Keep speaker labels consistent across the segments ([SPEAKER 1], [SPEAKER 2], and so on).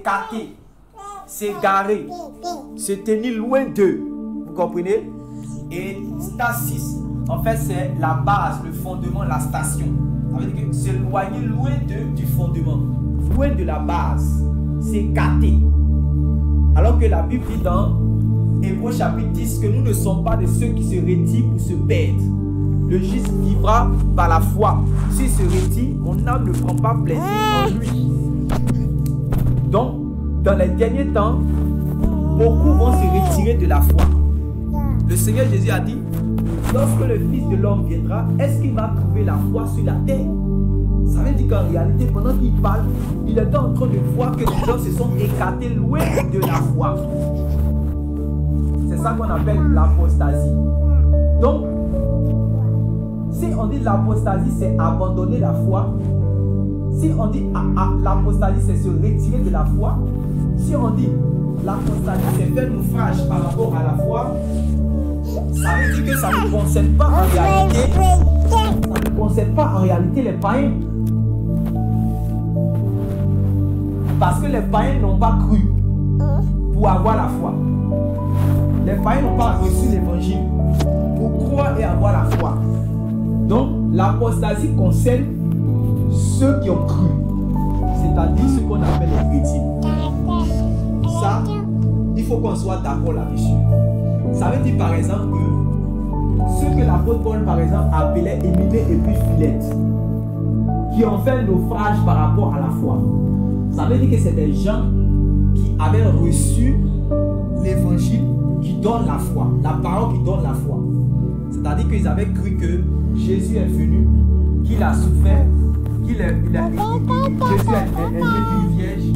[SPEAKER 1] s'écarter, s'égarer, se tenir loin d'eux. Vous comprenez? Et stasis, en fait, c'est la base, le fondement, la station. Ça veut dire que s'éloigner loin du fondement, loin de la base, s'écarter. Alors que la Bible dit dans Hébreux chapitre 10 que nous ne sommes pas de ceux qui se retirent pour se perdre. Le juste vivra par la foi. S'il se retire, mon âme ne prend pas plaisir en lui. Donc, dans les derniers temps, beaucoup vont se retirer de la foi. Le Seigneur Jésus a dit, lorsque le Fils de l'homme viendra, est-ce qu'il va trouver la foi sur la terre? Ça veut dire qu'en réalité, pendant qu'il parle, il est en train de voir que les gens se sont écartés loin de la foi. C'est ça qu'on appelle l'apostasie. Donc, si on dit l'apostasie, c'est abandonner la foi. Si on dit l'apostasie, c'est se retirer de la foi. Si on dit l'apostasie, c'est faire naufrage par rapport à la foi, ça veut dire que ça ne concerne pas en réalité, ça ne concerne pas en réalité les païens. Parce que les païens n'ont pas cru pour avoir la foi. Les païens n'ont pas reçu l'évangile pour croire et avoir la foi. Donc, l'apostasie concerne ceux qui ont cru, c'est-à-dire ceux qu'on appelle les chrétiens. Ça, il faut qu'on soit d'accord là-dessus. Ça veut dire par exemple que ceux que l'apôtre Paul par exemple appelait Éminée et puis Philette, qui ont fait un naufrage par rapport à la foi. Ça veut dire que c'est des gens qui avaient reçu l'évangile qui donne la foi, la parole qui donne la foi. C'est-à-dire qu'ils avaient cru que Jésus est venu, qu'il a souffert, Jésus est né d'une vierge,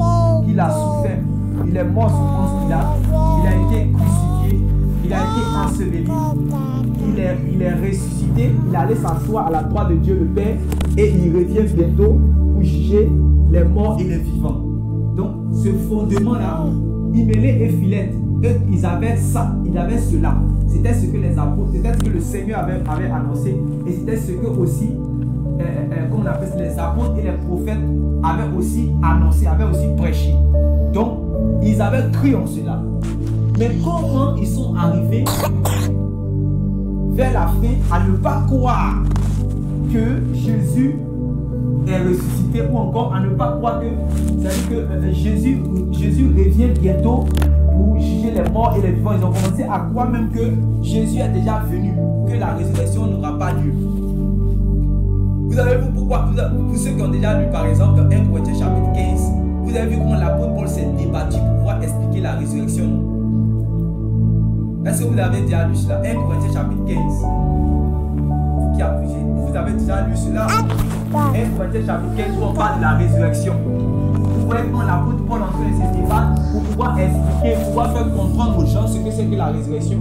[SPEAKER 1] qu'il a souffert, il est mort sous Ponce Pilate, il a été crucifié, il a été enseveli, il est ressuscité, il allait s'asseoir à la droite de Dieu le Père et il revient bientôt pour juger les morts et les vivants. Donc ce fondement-là, Hyménée et Philette, eux, ils avaient ça, ils avaient cela. C'était ce que les apôtres, c'était ce que le Seigneur avait annoncé. Et c'était ce que aussi, comme on appelle les apôtres et les prophètes avaient aussi annoncé, avaient aussi prêché. Donc, ils avaient cru en cela. Mais comment ils sont arrivés vers la fin à ne pas croire que Jésus est ressuscité, ou encore à ne pas croire que, c'est-à-dire que Jésus revient bientôt pour juger les morts et les vivants. Ils ont commencé à croire même que Jésus est déjà venu, que la résurrection n'aura pas lieu. Vous avez vu pourquoi, pour ceux qui ont déjà lu par exemple 1 Corinthiens chapitre 15, vous avez vu comment l'apôtre Paul s'est débattu pour pouvoir expliquer la résurrection. Est-ce que vous avez déjà lu cela? 1 Corinthiens chapitre 15. Vous qui appuyez, vous avez déjà lu cela? 1 Corinthiens chapitre 15 où on parle de la résurrection. Vous voyez comment l'apôtre Paul est en train de se débattre pour pouvoir expliquer, pour pouvoir faire comprendre aux gens ce que c'est que la résurrection.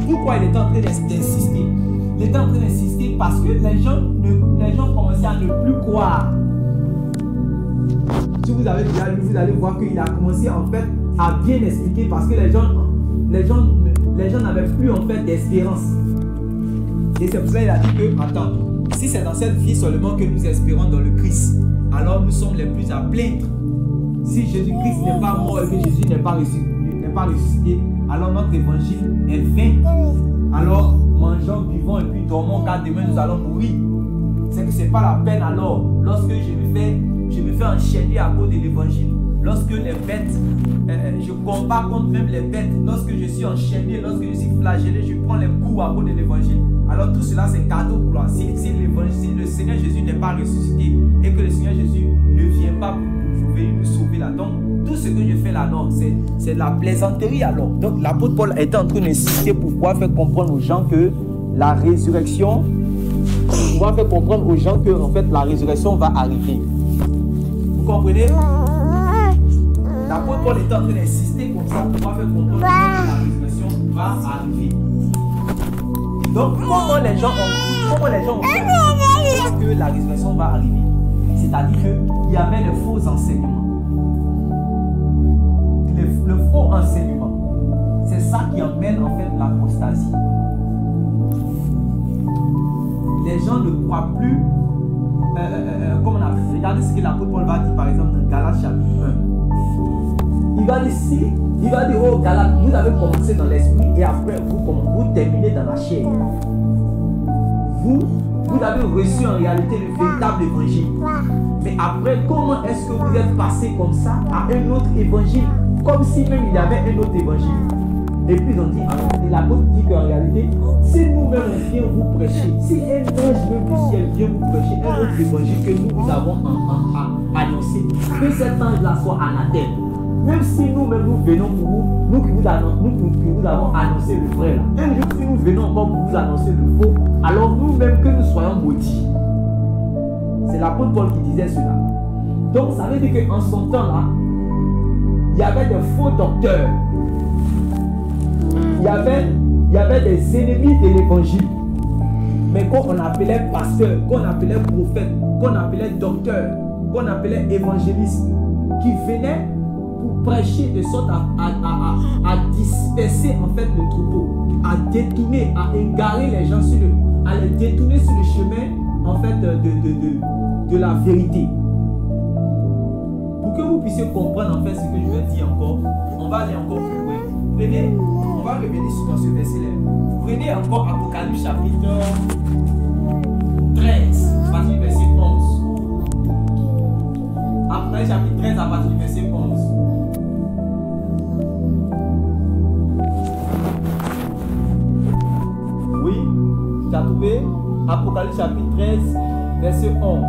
[SPEAKER 1] Pourquoi il est en train d'insister? Il est en train d'insister parce que les gens commençaient à ne plus croire. Si vous avez déjà lu, vous allez voir qu'il a commencé en fait à bien expliquer parce que les gens n'avaient plus en fait d'espérance. Et c'est pour ça qu'il a dit que, attends, si c'est dans cette vie seulement que nous espérons dans le Christ, alors nous sommes les plus à plaindre. Si Jésus-Christ n'est pas mort et que Jésus n'est pas ressuscité, alors notre évangile est vain. Alors, mangeons, buvons et puis dormons car demain nous allons mourir. C'est que ce n'est pas la peine alors, lorsque je me fais enchaîner à cause de l'évangile, lorsque les bêtes, je combats contre même les bêtes, lorsque je suis enchaîné, lorsque je suis flagellé, je prends les coups à cause de l'évangile. Alors tout cela c'est cadeau pour moi. Si le Seigneur Jésus n'est pas ressuscité et que le Seigneur Jésus ne vient pas pour venir nous sauver là, donc tout ce que je fais là, non, c'est de la plaisanterie alors. Donc l'apôtre Paul était en train d'insister pour pouvoir faire comprendre aux gens que la résurrection, pour pouvoir faire comprendre aux gens que en fait la résurrection va arriver. Vous comprenez? L'apôtre Paul était en train d'insister comme ça pour pouvoir faire comprendre que la résurrection va arriver. Donc comment les gens ont fait que la résurrection va arriver? C'est-à-dire qu'il y avait les faux enseignements. Le faux enseignement, c'est ça qui emmène en fait l'apostasie. Les gens ne croient plus, comment on appelle, regardez ce que l'apôtre Paul va dire par exemple dans Galates chapitre 1. Il va dire, oh Galates, vous avez commencé dans l'esprit et après vous terminez dans la chair. Vous avez reçu en réalité le véritable évangile. Mais après, comment est-ce que vous êtes passé comme ça à un autre évangile? Comme si même il y avait un autre évangile. Et puis ils ont dit, l'apôtre dit qu'en réalité, si nous-mêmes on vient vous prêcher, si un ange même du ciel vient vous prêcher un autre évangile que nous avons annoncé, que cet ange-là soit anathème. Même si nous-mêmes nous venons pour vous, nous qui vous avons annoncé le vrai, là. Un jour si nous venons encore pour vous annoncer le faux, alors nous-mêmes que nous soyons maudits. C'est l'apôtre Paul qui disait cela. Donc ça veut dire qu'en son temps là, il y avait des faux docteurs. Il y avait des ennemis de l'évangile. Mais qu'on appelait pasteur, qu'on appelait prophète, qu'on appelait docteur, qu'on appelait évangéliste, qui venaient pour prêcher de sorte à disperser en fait le troupeau, à détourner, à égarer les gens à les détourner sur le chemin en fait de la vérité. Pour que vous puissiez comprendre en fait ce que je vais dire encore, on va aller encore plus loin. Prenez, on va revenir sur ce verset-là. Prenez encore Apocalypse chapitre 13, à partir du verset 11. Apocalypse chapitre 13, à partir du verset 11. Oui, tu as trouvé Apocalypse chapitre 13, verset 11.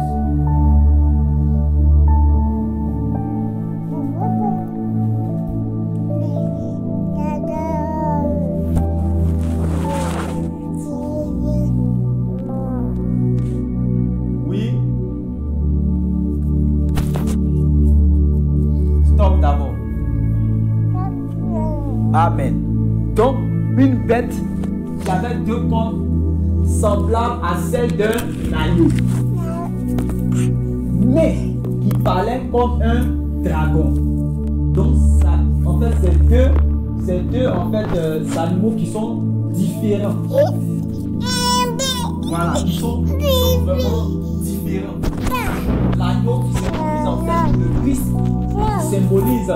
[SPEAKER 1] Amen. Donc, une bête qui avait deux cornes semblables à celle d'un agneau, mais qui parlait comme un dragon. Donc, ça, en fait, c'est deux en fait, animaux qui sont différents. Voilà, ils sont vraiment différents. L'agneau qui symbolise en fait le Christ, qui symbolise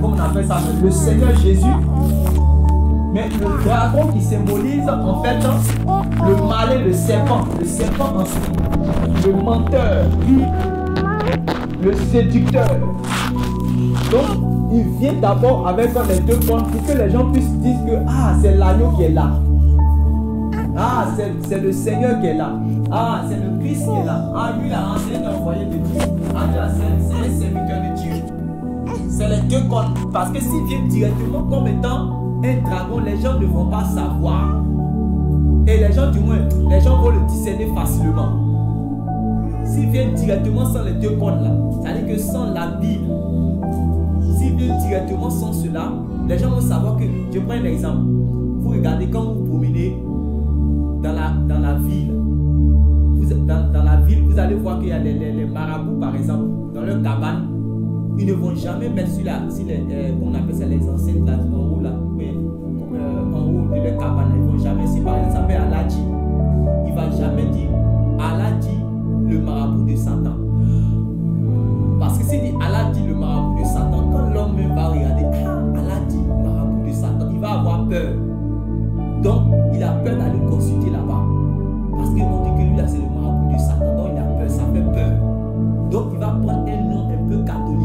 [SPEAKER 1] comment on appelle ça, le Seigneur Jésus, mais le dragon qui symbolise en fait le malin, le serpent en si, le menteur, le séducteur. Donc il vient d'abord avec les deux cornes pour que les gens puissent dire que c'est l'agneau qui est là, c'est le Seigneur qui est là, c'est le Christ qui est là, lui là c'est un envoyé de Dieu, c'est un serviteur de Dieu. C'est les deux cornes. Parce que s'ils viennent directement comme étant un dragon, les gens ne vont pas savoir. Et les gens, du moins, les gens vont le discerner facilement. S'ils viennent directement sans les deux cornes là, c'est-à-dire que sans la Bible, s'ils viennent directement sans cela, les gens vont savoir que, je prends un exemple. Vous regardez quand vous promenez dans la ville, dans la ville, vous allez voir qu'il y a les marabouts par exemple, dans leur cabane. Ils ne vont jamais mettre sur on appelle ça les enceintes là, en haut là, en haut de leur cabane. Ils vont jamais, si par exemple ça s'appelle Allah dit, il ne va jamais dire Allah dit le marabout de Satan. Parce que s'il dit Allah dit le marabout de Satan, quand l'homme même va regarder, Allah dit marabout de Satan, il va avoir peur. Donc il a peur d'aller consulter là-bas. Parce qu'on dit que lui là c'est le marabout de Satan, donc il a peur, ça fait peur. Donc il va prendre un nom un peu catholique.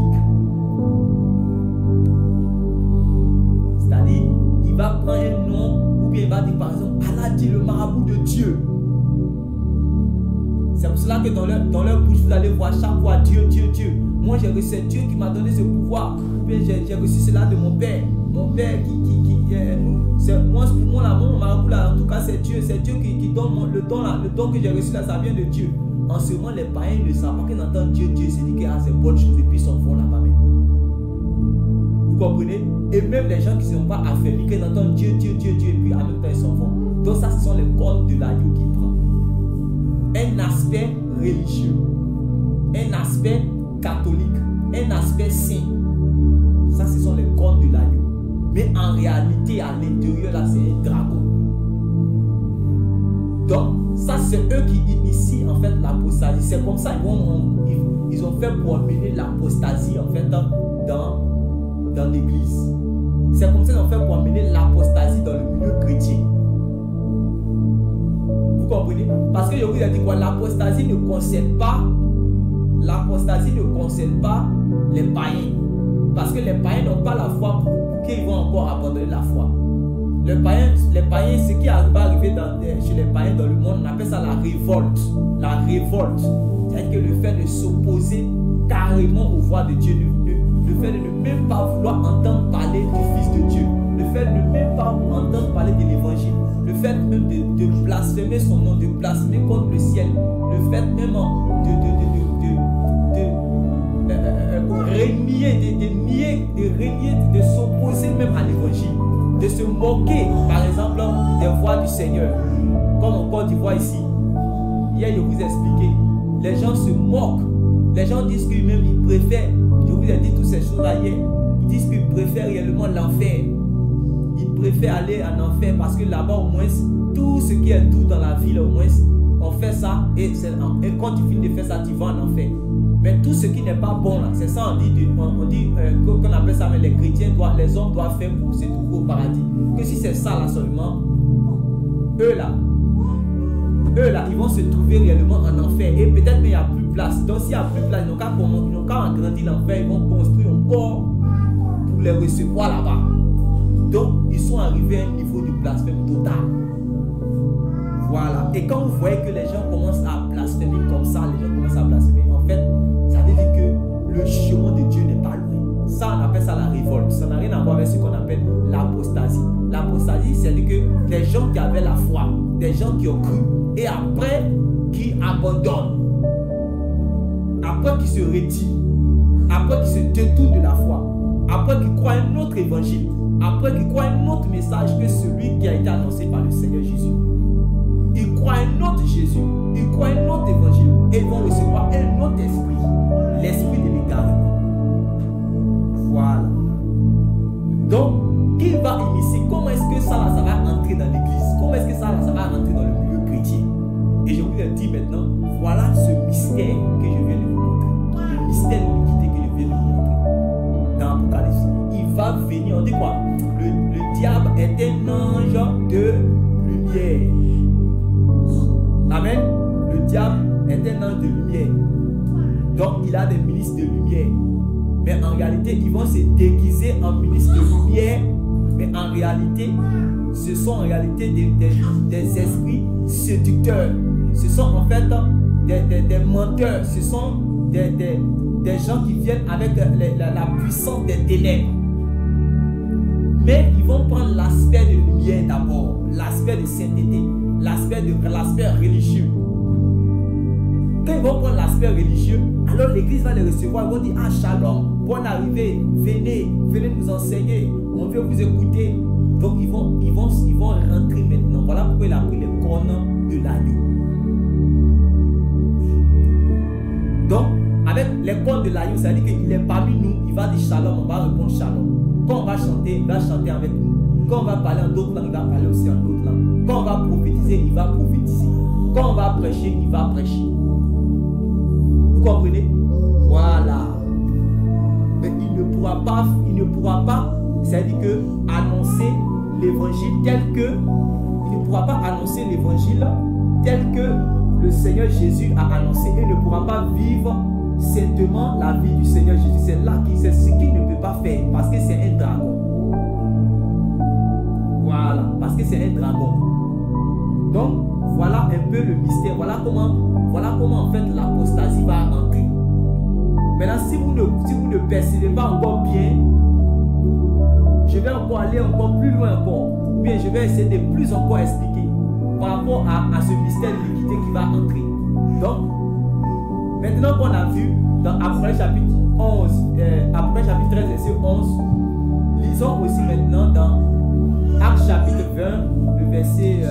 [SPEAKER 1] C'est-à-dire, il va prendre un nom, ou bien il va dire par exemple, Allah dit le marabout de Dieu. C'est pour cela que dans leur bouche, vous allez voir chaque fois Dieu, Dieu, Dieu. Moi j'ai reçu Dieu qui m'a donné ce pouvoir. Ou bien j'ai reçu cela de mon père. Mon père pour moi là, mon marabout là, en tout cas c'est Dieu qui donne le don que j'ai reçu là, ça vient de Dieu. En ce moment, les païens ne savent pas qu'ils entendent Dieu, Dieu se dit que c'est bonne chose et puis ils s'en vont là-bas maintenant. Vous comprenez? Et même les gens qui ne sont pas affaiblis, qu'ils entendent Dieu, Dieu, Dieu, Dieu et puis en même temps ils s'en vont. Donc ça, ce sont les cornes de l'agneau qui prend. Un aspect religieux, un aspect catholique, un aspect saint. Ça, ce sont les cornes de l'agneau. Mais en réalité, à l'intérieur, là, c'est un dragon. Donc, ça, c'est eux qui initient en fait l'apostasie. C'est comme ça qu'ils ont fait pour mener l'apostasie en fait dans amener l'apostasie dans le milieu chrétien. Vous comprenez? Parce que je vous ai dit quoi? L'apostasie ne concerne pas les païens. Parce que les païens n'ont pas la foi pour qu'ils vont encore abandonner la foi. Les païens, ce qui va arriver chez les païens dans le monde, on appelle ça la révolte. La révolte. C'est-à-dire que le fait de s'opposer carrément aux voix de Dieu, le fait de ne même pas vouloir entendre parler du Fils de Dieu, le fait de ne même pas entendre parler de l'évangile, le fait même de blasphémer son nom, de blasphémer contre le ciel, le fait même de renier, de s'opposer même à l'évangile, de se moquer par exemple des voix du Seigneur, comme en Côte d'Ivoire ici. Hier je vous ai expliqué, les gens se moquent, les gens disent qu'eux-mêmes ils préfèrent, je vous ai dit toutes ces choses là hier, ils disent qu'ils préfèrent réellement l'enfer, ils préfèrent aller en enfer parce que là-bas au moins tout ce qui est doux dans la ville au moins on fait ça et quand tu finis de faire ça tu vas en enfer. Mais tout ce qui n'est pas bon là, c'est ça on dit qu'on appelle ça, mais les chrétiens les hommes doivent faire pour se trouver au paradis. Que si c'est ça là seulement, eux là, ils vont se trouver réellement en enfer et peut-être qu'il n'y a plus de place. Donc s'il n'y a plus de place, ils n'ont qu'à agrandir l'enfer, ils vont construire encore pour les recevoir là-bas. Donc ils sont arrivés à un niveau de blasphème total. Voilà. Et quand vous voyez que les gens commencent à blasphémer comme ça, les gens commencent à blasphémer, en fait, ça veut dire que le chemin de Dieu n'est pas loin. Ça, on appelle ça la révolte. Ça n'a rien à voir avec ce qu'on appelle l'apostasie. L'apostasie, c'est-à-dire que des gens qui avaient la foi, des gens qui ont cru, et après, qui abandonnent, après qui se retirent, après qui se détournent de la foi, après qui croient un autre évangile, après qui croient un autre message que celui qui a été annoncé par le Seigneur Jésus. Ils croient un autre Jésus, ils croient un autre évangile, et ils vont recevoir un autre esprit, l'esprit de l'égarement. Voilà. Donc, qui va initier? Comment est-ce que ça va entrer dans l'église? Comment est-ce que ça va rentrer dans le milieu chrétien? Et je vous ai dit maintenant, voilà ce mystère que je viens de vous montrer. Le mystère de l'iniquité que je viens de vous montrer. Dans l'Apocalypse, il va venir, on dit quoi? Le diable est un ange de lumière. Amen. Le diable est un ange de lumière. Donc il a des ministres de lumière. Mais en réalité, ils vont se déguiser en ministres de lumière. Mais en réalité, ce sont en réalité des esprits séducteurs. Ce sont en fait des menteurs. Ce sont des gens qui viennent avec la puissance des ténèbres. Mais ils vont prendre l'aspect de lumière d'abord, l'aspect de sainteté, l'aspect religieux. Quand ils vont prendre l'aspect religieux, alors l'église va les recevoir. Ils vont dire: ah, shalom, bonne arrivée, venez nous enseigner, on veut vous écouter. Donc ils vont rentrer maintenant. Voilà pourquoi il a pris les cornes de l'agneau. Donc, avec les cornes de l'agneau, ça veut dire qu'il est parmi nous. Il va dire shalom, on va répondre shalom. Quand on va chanter, il va chanter avec nous. Quand on va parler en d'autres langues, il va parler aussi en d'autres langues. Quand on va prophétiser, il va prophétiser. Quand on va prêcher, il va prêcher. Vous comprenez? Voilà. Mais il ne pourra pas, c'est-à-dire que annoncer l'évangile tel que, il ne pourra pas annoncer l'évangile tel que le Seigneur Jésus a annoncé. Il ne pourra pas vivre saintement la vie du Seigneur Jésus. C'est ce qu'il ne peut pas faire parce que c'est un dragon. Voilà, parce que c'est un dragon. Donc, voilà un peu le mystère. Voilà comment en fait l'apostasie va entrer. Maintenant, si vous ne percevez pas encore bien, je vais encore aller encore plus loin encore. Ou bien je vais essayer de plus encore expliquer par rapport à ce mystère de l'iniquité qui va entrer. Donc, maintenant qu'on a vu dans Apocalypse chapitre 11, Apocalypse chapitre 13, verset 11, lisons aussi maintenant dans Actes chapitre 20, le verset,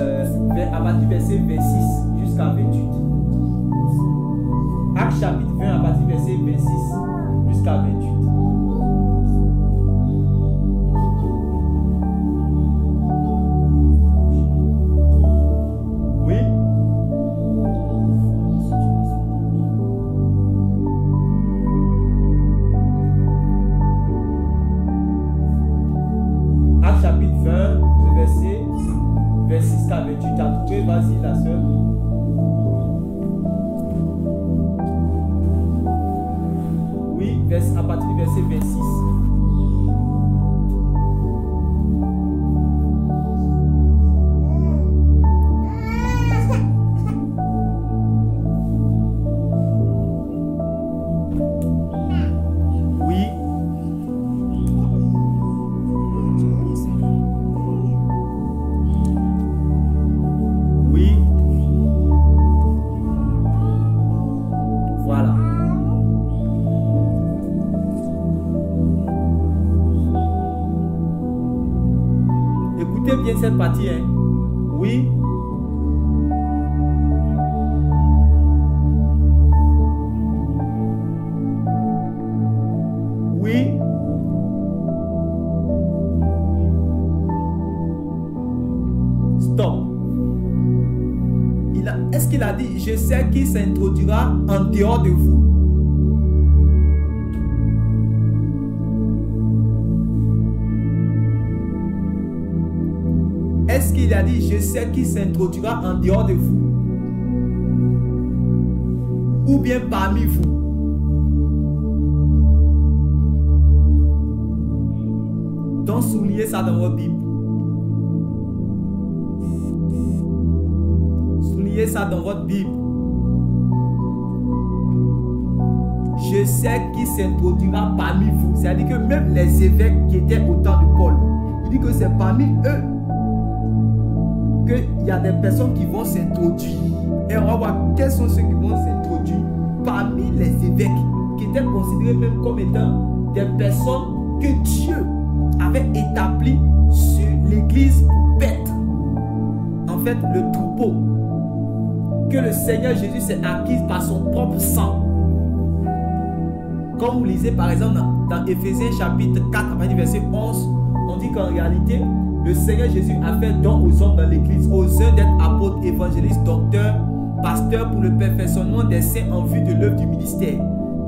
[SPEAKER 1] à partir du verset 26 jusqu'à 28. Actes chapitre 20, à partir du verset 26 jusqu'à 28. Oui. Actes chapitre 20. mais tu t'as trouvé, vas-y la soeur. Oui, à partir du verset 26. Cette partie, hein? Oui. Oui. Stop. Est-ce qu'il a dit, je sais qui s'introduira en dehors de vous? Est-ce qu'il a dit, je sais qui s'introduira en dehors de vous? Ou bien parmi vous? Donc, soulignez ça dans votre Bible. Soulignez ça dans votre Bible. Je sais qui s'introduira parmi vous. C'est-à-dire que même les évêques qui étaient au temps de Paul, il dit que c'est parmi eux qu'il y a des personnes qui vont s'introduire. Et on va voir quels sont ceux qui vont s'introduire parmi les évêques, qui étaient considérés même comme étant des personnes que Dieu avait établies sur l'église pour paître. En fait, le troupeau que le Seigneur Jésus s'est acquis par son propre sang. Comme vous lisez par exemple dans Éphésiens chapitre 4, à partir du verset 11, on dit qu'en réalité, le Seigneur Jésus a fait don aux hommes dans l'église, aux uns d'être apôtres, évangélistes, docteurs, pasteurs pour le perfectionnement des saints en vue de l'œuvre du ministère.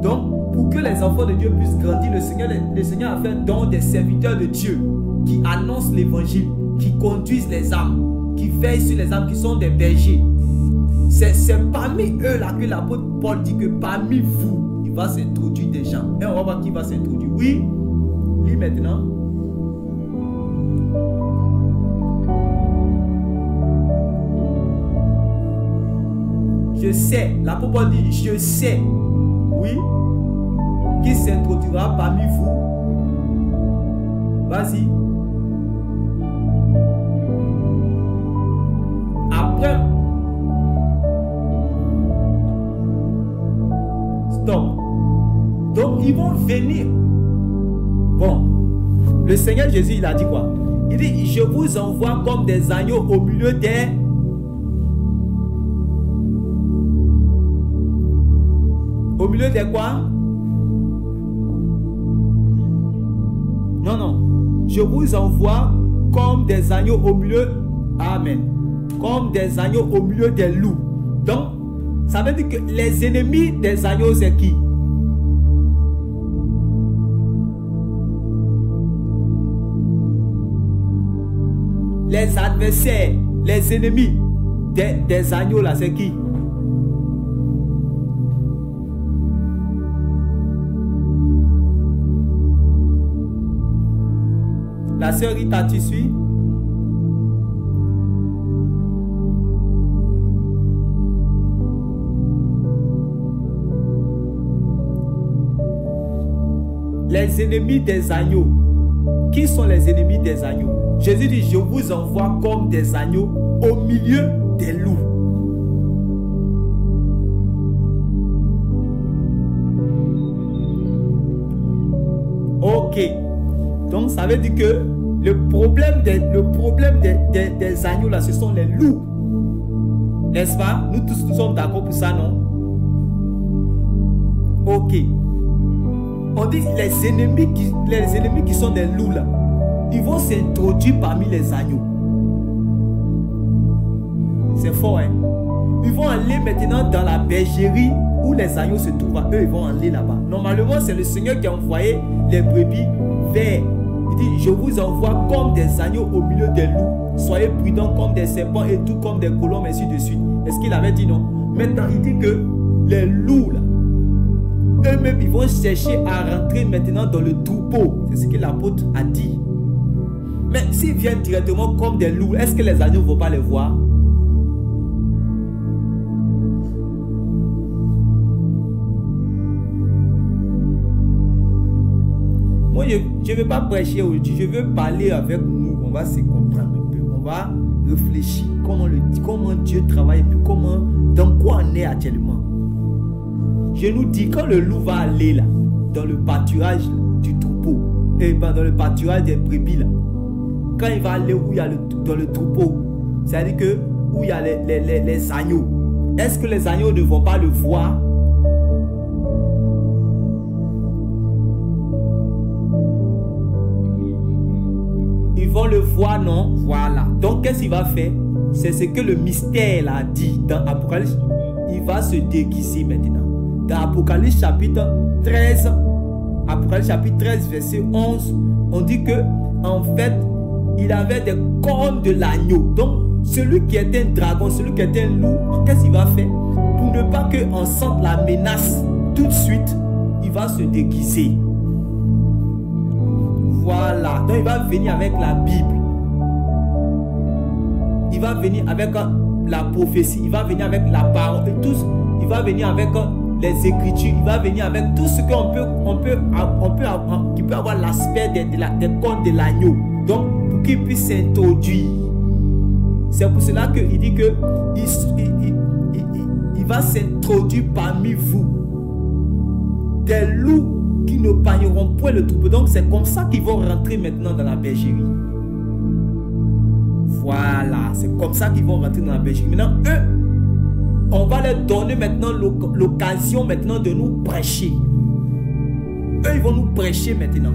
[SPEAKER 1] Donc, pour que les enfants de Dieu puissent grandir, le Seigneur a fait don des serviteurs de Dieu qui annoncent l'évangile, qui conduisent les âmes, qui veillent sur les âmes, qui sont des bergers. C'est parmi eux là que l'apôtre Paul dit que parmi vous, il va s'introduire des gens. Et on va voir qui va s'introduire. Oui, lis maintenant. Je sais, l'apôtre Paul dit, je sais, oui, qui s'introduira parmi vous. Vas-y. Après, stop. Donc, ils vont venir. Bon, le Seigneur Jésus, il a dit quoi? Il dit, je vous envoie comme des agneaux au milieu des... Au milieu des quoi? Non, non. Je vous envoie comme des agneaux au milieu. Amen. Comme des agneaux au milieu des loups. Donc, ça veut dire que les ennemis des agneaux, c'est qui? Les adversaires, les ennemis des agneaux, là, c'est qui? La sœur Rita, tu suis? Les ennemis des agneaux. Qui sont les ennemis des agneaux? Jésus dit, je vous envoie comme des agneaux au milieu des loups. Ok. Donc ça veut dire que le problème des agneaux là, ce sont les loups. N'est-ce pas? Nous tous nous sommes d'accord pour ça, non? Ok. On dit les ennemis qui sont des loups là, ils vont s'introduire parmi les agneaux. C'est fort, hein? Ils vont aller maintenant dans la bergerie où les agneaux se trouvent. Eux, ils vont aller là-bas. Normalement, c'est le Seigneur qui a envoyé les brebis vers Il dit, je vous envoie comme des agneaux au milieu des loups. Soyez prudents comme des serpents et doux comme des colombes, ainsi de suite. Est-ce qu'il avait dit non? Maintenant, il dit que les loups, là, eux-mêmes, ils vont chercher à rentrer maintenant dans le troupeau. C'est ce que l'apôtre a dit. Mais s'ils viennent directement comme des loups, est-ce que les agneaux ne vont pas les voir? Moi, je ne veux pas prêcher aujourd'hui. Je veux parler avec nous. On va se comprendre un peu. On va réfléchir comment Dieu travaille et puis dans quoi on est actuellement. Je nous dis, quand le loup va aller là, dans le pâturage du troupeau, et dans le pâturage des brebis là, quand il va aller où il y a dans le troupeau, c'est-à-dire que où il y a les agneaux, est-ce que les agneaux ne vont pas le voir? Ils vont le voir, non? Voilà. Donc, qu'est-ce qu'il va faire? C'est ce que le mystère a dit dans Apocalypse. Il va se déguiser maintenant. Dans Apocalypse chapitre 13, Apocalypse chapitre 13, verset 11, on dit que, en fait, il avait des cornes de l'agneau. Donc, celui qui était un dragon, celui qui était un loup, qu'est-ce qu'il va faire? Pour ne pas qu'on sente la menace tout de suite, il va se déguiser. Voilà. Donc, il va venir avec la Bible. Il va venir avec la prophétie. Il va venir avec la parole. Et tout, il va venir avec les Écritures. Il va venir avec tout ce qui peut avoir l'aspect des cornes de l'agneau. Donc, pour qu'il puisse s'introduire. C'est pour cela qu'il dit que il va s'introduire parmi vous. Des loups qui ne pagneront point le troupeau. Donc, c'est comme ça qu'ils vont rentrer maintenant dans la bergerie. Voilà, c'est comme ça qu'ils vont rentrer dans la bergerie. Maintenant, eux, on va leur donner maintenant l'occasion maintenant de nous prêcher. Eux, ils vont nous prêcher maintenant.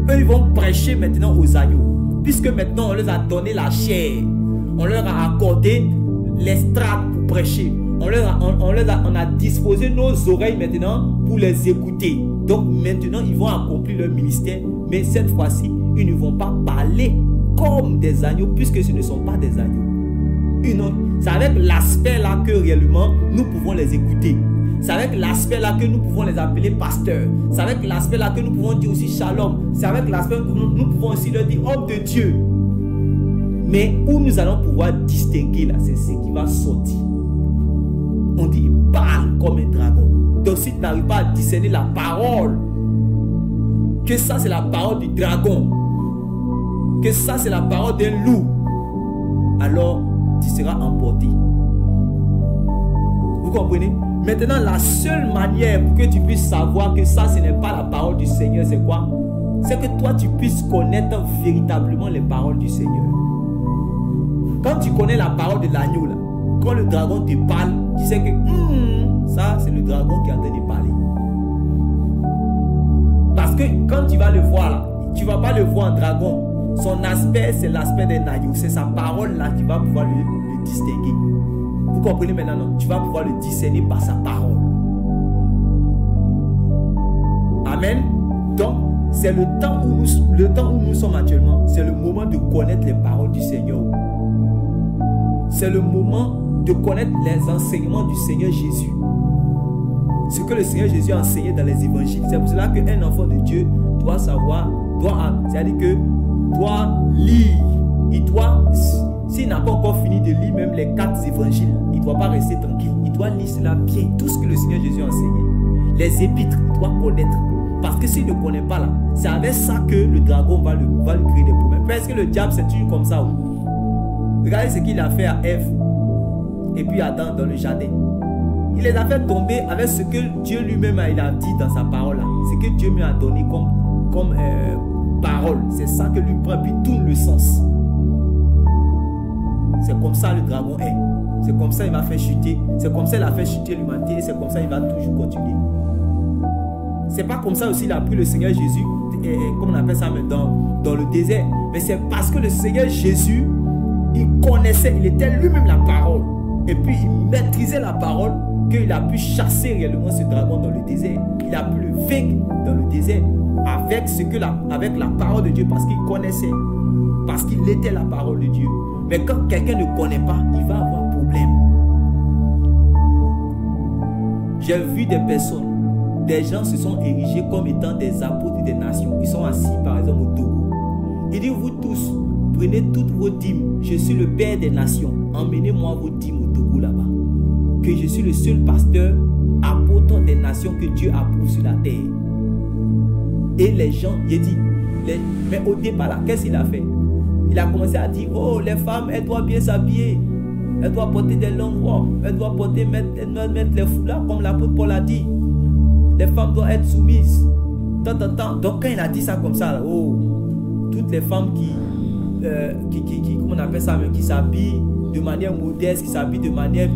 [SPEAKER 1] Eux, ils vont prêcher maintenant aux agneaux. Puisque maintenant, on leur a donné la chair. On leur a accordé l'estrade pour prêcher. On a disposé nos oreilles maintenant pour les écouter. Donc maintenant, ils vont accomplir leur ministère. Mais cette fois-ci, ils ne vont pas parler comme des agneaux, puisque ce ne sont pas des agneaux. C'est avec l'aspect là que réellement, nous pouvons les écouter. C'est avec l'aspect là que nous pouvons les appeler pasteurs. C'est avec l'aspect là que nous pouvons dire aussi shalom. C'est avec l'aspect que nous pouvons aussi leur dire homme de Dieu. Mais où nous allons pouvoir distinguer là, c'est ce qui va sortir. On dit, il parle comme un dragon. Donc si tu n'arrives pas à discerner la parole, que ça c'est la parole du dragon, que ça c'est la parole d'un loup, alors tu seras emporté. Vous comprenez? Maintenant, la seule manière pour que tu puisses savoir que ça ce n'est pas la parole du Seigneur, c'est quoi? C'est que toi tu puisses connaître véritablement les paroles du Seigneur. Quand tu connais la parole de l'agneau là, quand le dragon te parle, tu sais que ça c'est le dragon qui est en train de parler. Parce que quand tu vas le voir là, tu ne vas pas le voir en dragon. Son aspect c'est l'aspect d'un agneau. C'est sa parole là qui va pouvoir le distinguer. Vous comprenez maintenant, non? Tu vas pouvoir le discerner par sa parole. Amen. Donc c'est le temps où nous sommes actuellement. C'est le moment de connaître les paroles du Seigneur. C'est le moment de connaître les enseignements du Seigneur Jésus. Ce que le Seigneur Jésus a enseigné dans les évangiles. C'est pour cela qu'un enfant de Dieu doit savoir, c'est-à-dire que doit lire. Il doit, s'il n'a pas encore fini de lire même les 4 évangiles, il ne doit pas rester tranquille. Il doit lire cela bien, tout ce que le Seigneur Jésus a enseigné. Les épîtres, il doit connaître. Parce que s'il ne connaît pas là, c'est avec ça que le dragon va lui créer des problèmes. Parce que le diable, c'est toujours comme ça. Regardez ce qu'il a fait à Ève et puis Adam dans le jardin. Il les a fait tomber avec ce que Dieu lui-même a dit dans sa parole là. Ce que Dieu lui a donné comme parole. C'est ça que lui prend puis tourne le sens. C'est comme ça le dragon est. C'est comme ça il va faire chuter. C'est comme ça il a fait chuter l'humanité. Et c'est comme ça il va toujours continuer. C'est pas comme ça aussi il a pris le Seigneur Jésus, comme on appelle ça dans le désert. Mais c'est parce que le Seigneur Jésus, il connaissait, il était lui-même la parole. Et puis il maîtrisait la parole qu'il a pu chasser réellement ce dragon dans le désert. Il a pu le vaincre dans le désert. avec, avec la parole de Dieu parce qu'il connaissait, parce qu'il était la parole de Dieu. Mais quand quelqu'un ne connaît pas, il va avoir un problème. J'ai vu des personnes, des gens se sont érigés comme étant des apôtres des nations. Ils sont assis par exemple au Togo. Il dit, vous tous, prenez toutes vos dîmes. Je suis le Père des nations. Emmenez-moi vos dîmes au Togo là-bas. Que je suis le seul pasteur, apôtre des nations que Dieu approuve sur la terre. Et les gens, il dit, mais au départ là, qu'est-ce qu'il a fait? Il a commencé à dire, oh les femmes, elles doivent bien s'habiller. Elles doivent porter des longues robes. Elles doivent mettre les foulards comme l'apôtre Paul a dit. Les femmes doivent être soumises. Donc quand il a dit ça comme ça, là, oh, toutes les femmes comment on appelle ça, qui s'habillent de manière modeste, qui s'habillent de manière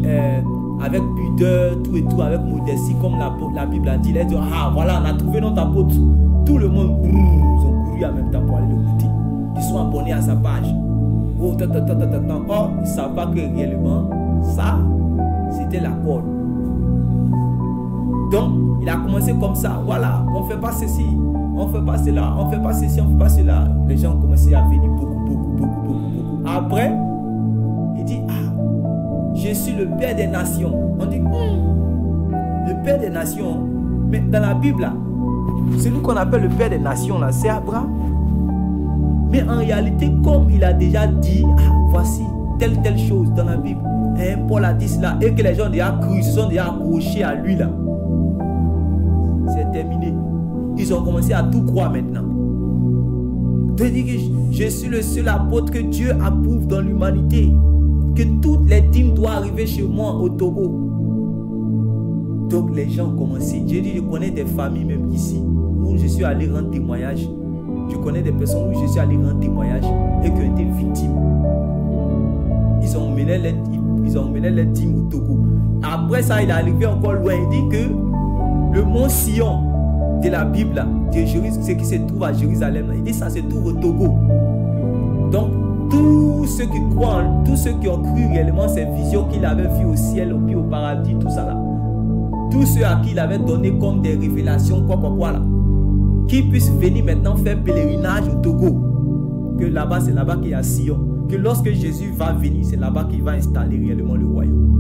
[SPEAKER 1] avec pudeur, tout et tout, avec modestie, comme la Bible a dit. Elles disent, ah voilà, on a trouvé notre apôtre. Tout le monde, ils ont couru en même temps pour aller le goûter. Ils sont abonnés à sa page. Oh, oh, ils ne savent pas que réellement, ça, c'était la corde. Donc, il a commencé comme ça. Voilà, on ne fait pas ceci, on ne fait pas cela, on ne fait pas ceci, on ne fait pas cela. Les gens ont commencé à venir beaucoup. Après, il dit, ah, je suis le Père des nations. On dit, le Père des nations. Mais dans la Bible, là, celui qu'on appelle le Père des nations, là, c'est Abraham. Mais en réalité, comme il a déjà dit, ah, voici telle chose dans la Bible. Et Paul a dit cela. Et que les gens ont déjà cru, se sont déjà accrochés à lui là. C'est terminé. Ils ont commencé à tout croire maintenant. De dire que je suis le seul apôtre que Dieu approuve dans l'humanité. Que toutes les dîmes doivent arriver chez moi au Togo. Donc les gens ont commencé. Je dis, je connais des familles même ici où je suis allé rendre témoignage. Je connais des personnes où je suis allé rendre témoignage et qui ont été victimes. Ils ont mené les dîmes au Togo. Après ça, il est arrivé encore loin. Il dit que le mont Sion de la Bible, ce qui se trouve à Jérusalem, il dit ça se trouve au Togo. Donc, tous ceux qui croient, tous ceux qui ont cru réellement ces visions qu'il avait vues au ciel, au paradis, tout ça là, tous ceux à qui il avait donné comme des révélations, quoi là, qui puissent venir maintenant faire pèlerinage au Togo. Que là-bas, c'est là-bas qu'il y a Sion. Que lorsque Jésus va venir, c'est là-bas qu'il va installer réellement le royaume.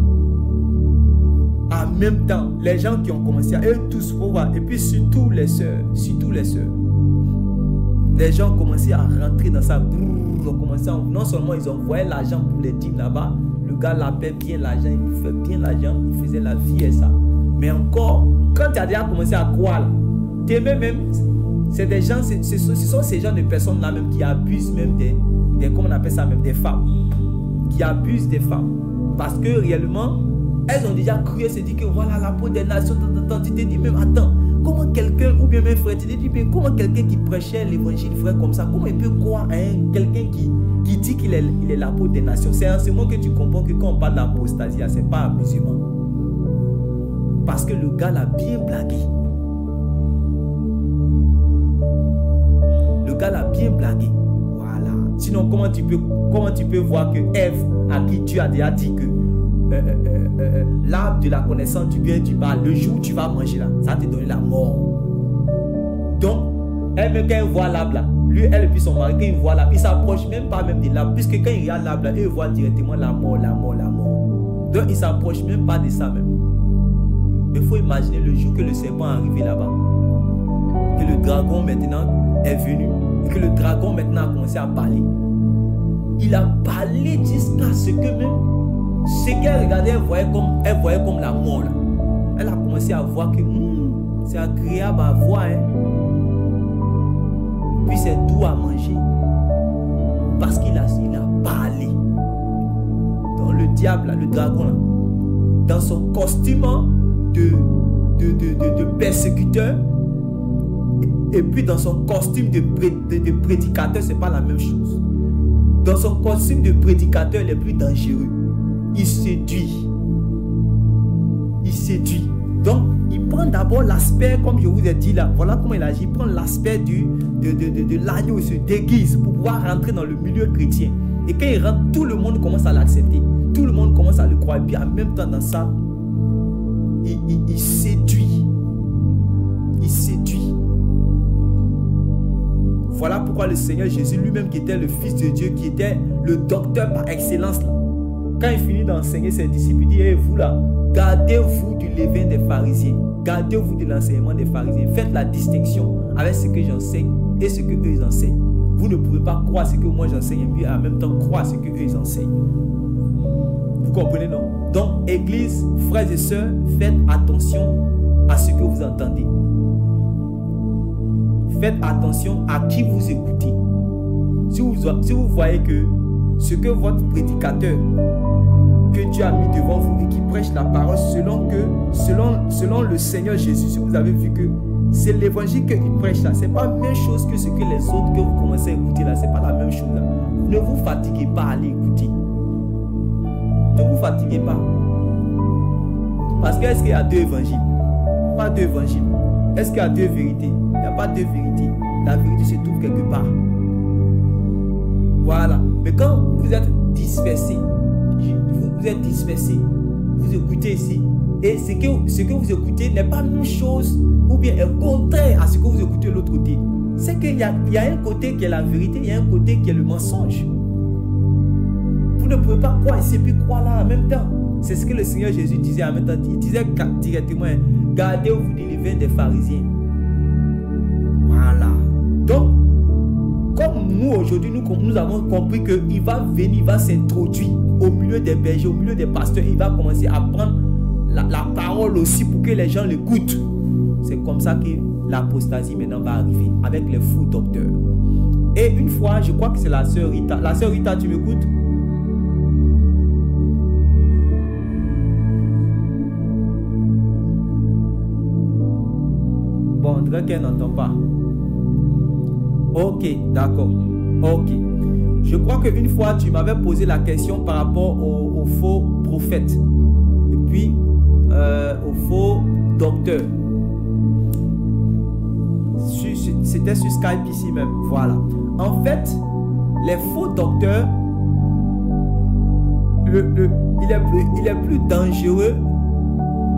[SPEAKER 1] En même temps, les gens qui ont commencé à eux tous voir, et puis surtout les sœurs, les gens ont commencé à rentrer dans ça. Ils ont commencé à, non seulement ils envoyaient l'argent pour les dîmes là-bas, le gars l'appelait bien l'argent, il fait bien l'argent, il faisait la vie et ça. Mais encore, quand tu as déjà commencé à croire, même, c'est des gens, ce sont ces gens de personnes là même qui abusent même des comment on appelle ça même, des femmes. Qui abusent des femmes. Parce que réellement, elles ont déjà cru et se dit que voilà la peau des nations. Tu te dis même, attends, comment quelqu'un, ou bien même frère, tu te dis, mais comment quelqu'un qui prêchait l'évangile, frère, comme ça, comment il peut croire à quelqu'un qui dit qu'il est la peau des nations? C'est en ce moment que tu comprends que quand on parle d'apostasie, ce n'est pas musulman. Parce que le gars l'a bien blagué. Le gars l'a bien blagué. Voilà. Sinon, comment tu peux voir que Ève, à qui Dieu a déjà dit que l'arbre de la connaissance du bien et du mal, le jour où tu vas manger là, ça va te donner la mort. Donc, elle, même quand elle voit l'arbre là, lui, elle et puis son mari, quand ils voient l'arbre, ils ne s'approchent même pas même de l'arbre, puisque quand ils regardent l'arbre là, ils voient directement la mort. Donc, ils ne s'approchent même pas de ça même. Mais il faut imaginer le jour que le serpent est arrivé là-bas, que le dragon maintenant est venu, et que le dragon maintenant a commencé à parler. Il a parlé jusqu'à ce que même ce qu'elle regardait, elle voyait comme la mort là. Elle a commencé à voir que c'est agréable à voir, hein. Puis c'est doux à manger. Parce qu'il a parlé. Donc le diable là, le dragon là, dans son costume de persécuteur, et puis dans son costume de prédicateur, c'est pas la même chose. Dans son costume de prédicateur, il est plus dangereux. Il séduit. Donc, il prend d'abord l'aspect, comme je vous ai dit là, voilà comment il agit. Il prend l'aspect de l'agneau, il se déguise pour pouvoir rentrer dans le milieu chrétien. Et quand il rentre, tout le monde commence à l'accepter. Tout le monde commence à le croire. Et puis en même temps, dans ça, il séduit. Il séduit. Voilà pourquoi le Seigneur Jésus lui-même, qui était le Fils de Dieu, qui était le docteur par excellence, là, quand il finit d'enseigner ses disciples, il dit, hey, vous là, gardez-vous du levain des pharisiens. Gardez-vous de l'enseignement des pharisiens. Faites la distinction avec ce que j'enseigne et ce que eux ils enseignent. Vous ne pouvez pas croire ce que moi j'enseigne et puis en même temps croire ce que eux ils enseignent. Vous comprenez, non? Donc, Église, frères et sœurs, faites attention à ce que vous entendez. Faites attention à qui vous écoutez. Si vous voyez que ce que votre prédicateur que Dieu a mis devant vous et qui prêche la parole selon le Seigneur Jésus, si vous avez vu que c'est l'évangile qu'il prêche là, c'est pas la même chose que ce que les autres que vous commencez à écouter là, c'est pas la même chose là. Ne vous fatiguez pas à aller écouter. Ne vous fatiguez pas. Parce que est-ce qu'il y a deux évangiles? Pas deux évangiles. Est-ce qu'il y a deux vérités? Il n'y a pas deux vérités. La vérité se trouve quelque part. Voilà. Mais quand vous êtes dispersé, vous écoutez ici, et ce que vous écoutez n'est pas la même chose, ou bien est contraire à ce que vous écoutez de l'autre côté. C'est qu'il y a un côté qui est la vérité, il y a un côté qui est le mensonge. Vous ne pouvez pas croire ici et puis croire là en même temps. C'est ce que le Seigneur Jésus disait en même temps. Il disait directement, gardez-vous du levain des pharisiens. Voilà. Donc, comme nous aujourd'hui, nous avons compris qu'il va venir, il va s'introduire au milieu des bergers, au milieu des pasteurs. Il va commencer à prendre la parole aussi pour que les gens l'écoutent. C'est comme ça que l'apostasie maintenant va arriver avec les faux docteurs. Et une fois, je crois que c'est la sœur Rita. La sœur Rita, tu m'écoutes? Bon, on dirait qu'elle n'entend pas. Ok, d'accord. Ok. Je crois qu'une fois, tu m'avais posé la question par rapport aux faux prophètes. Et puis, aux faux docteurs. C'était sur Skype ici même. Voilà. En fait, les faux docteurs, il est plus dangereux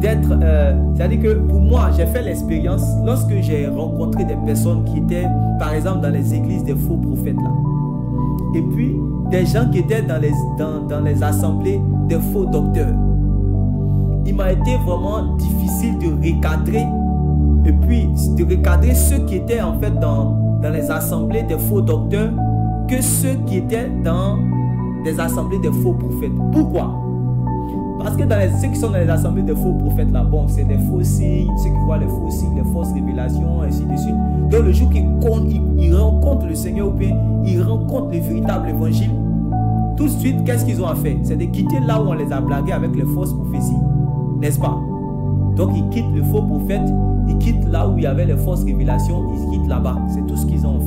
[SPEAKER 1] d'être... c'est-à-dire que pour moi, j'ai fait l'expérience lorsque j'ai rencontré des personnes qui étaient, par exemple, dans les églises des faux prophètes là. Et puis, des gens qui étaient dans les assemblées des faux docteurs. Il m'a été vraiment difficile de recadrer. Et puis, de recadrer ceux qui étaient en fait dans les assemblées des faux docteurs que ceux qui étaient dans des assemblées des faux prophètes. Pourquoi? Parce que ceux qui sont dans les assemblées des faux prophètes là, bon, c'est des faux signes, ceux qui voient les faux signes, les fausses révélations, ainsi de suite. Donc le jour qu'ils rencontrent le Seigneur ou bien ils rencontrent le véritable évangile, tout de suite, qu'est-ce qu'ils ont à faire? C'est de quitter là où on les a blagués avec les fausses prophéties. N'est-ce pas? Donc ils quittent le faux prophète, ils quittent là où il y avait les fausses révélations, ils quittent là-bas. C'est tout ce qu'ils ont,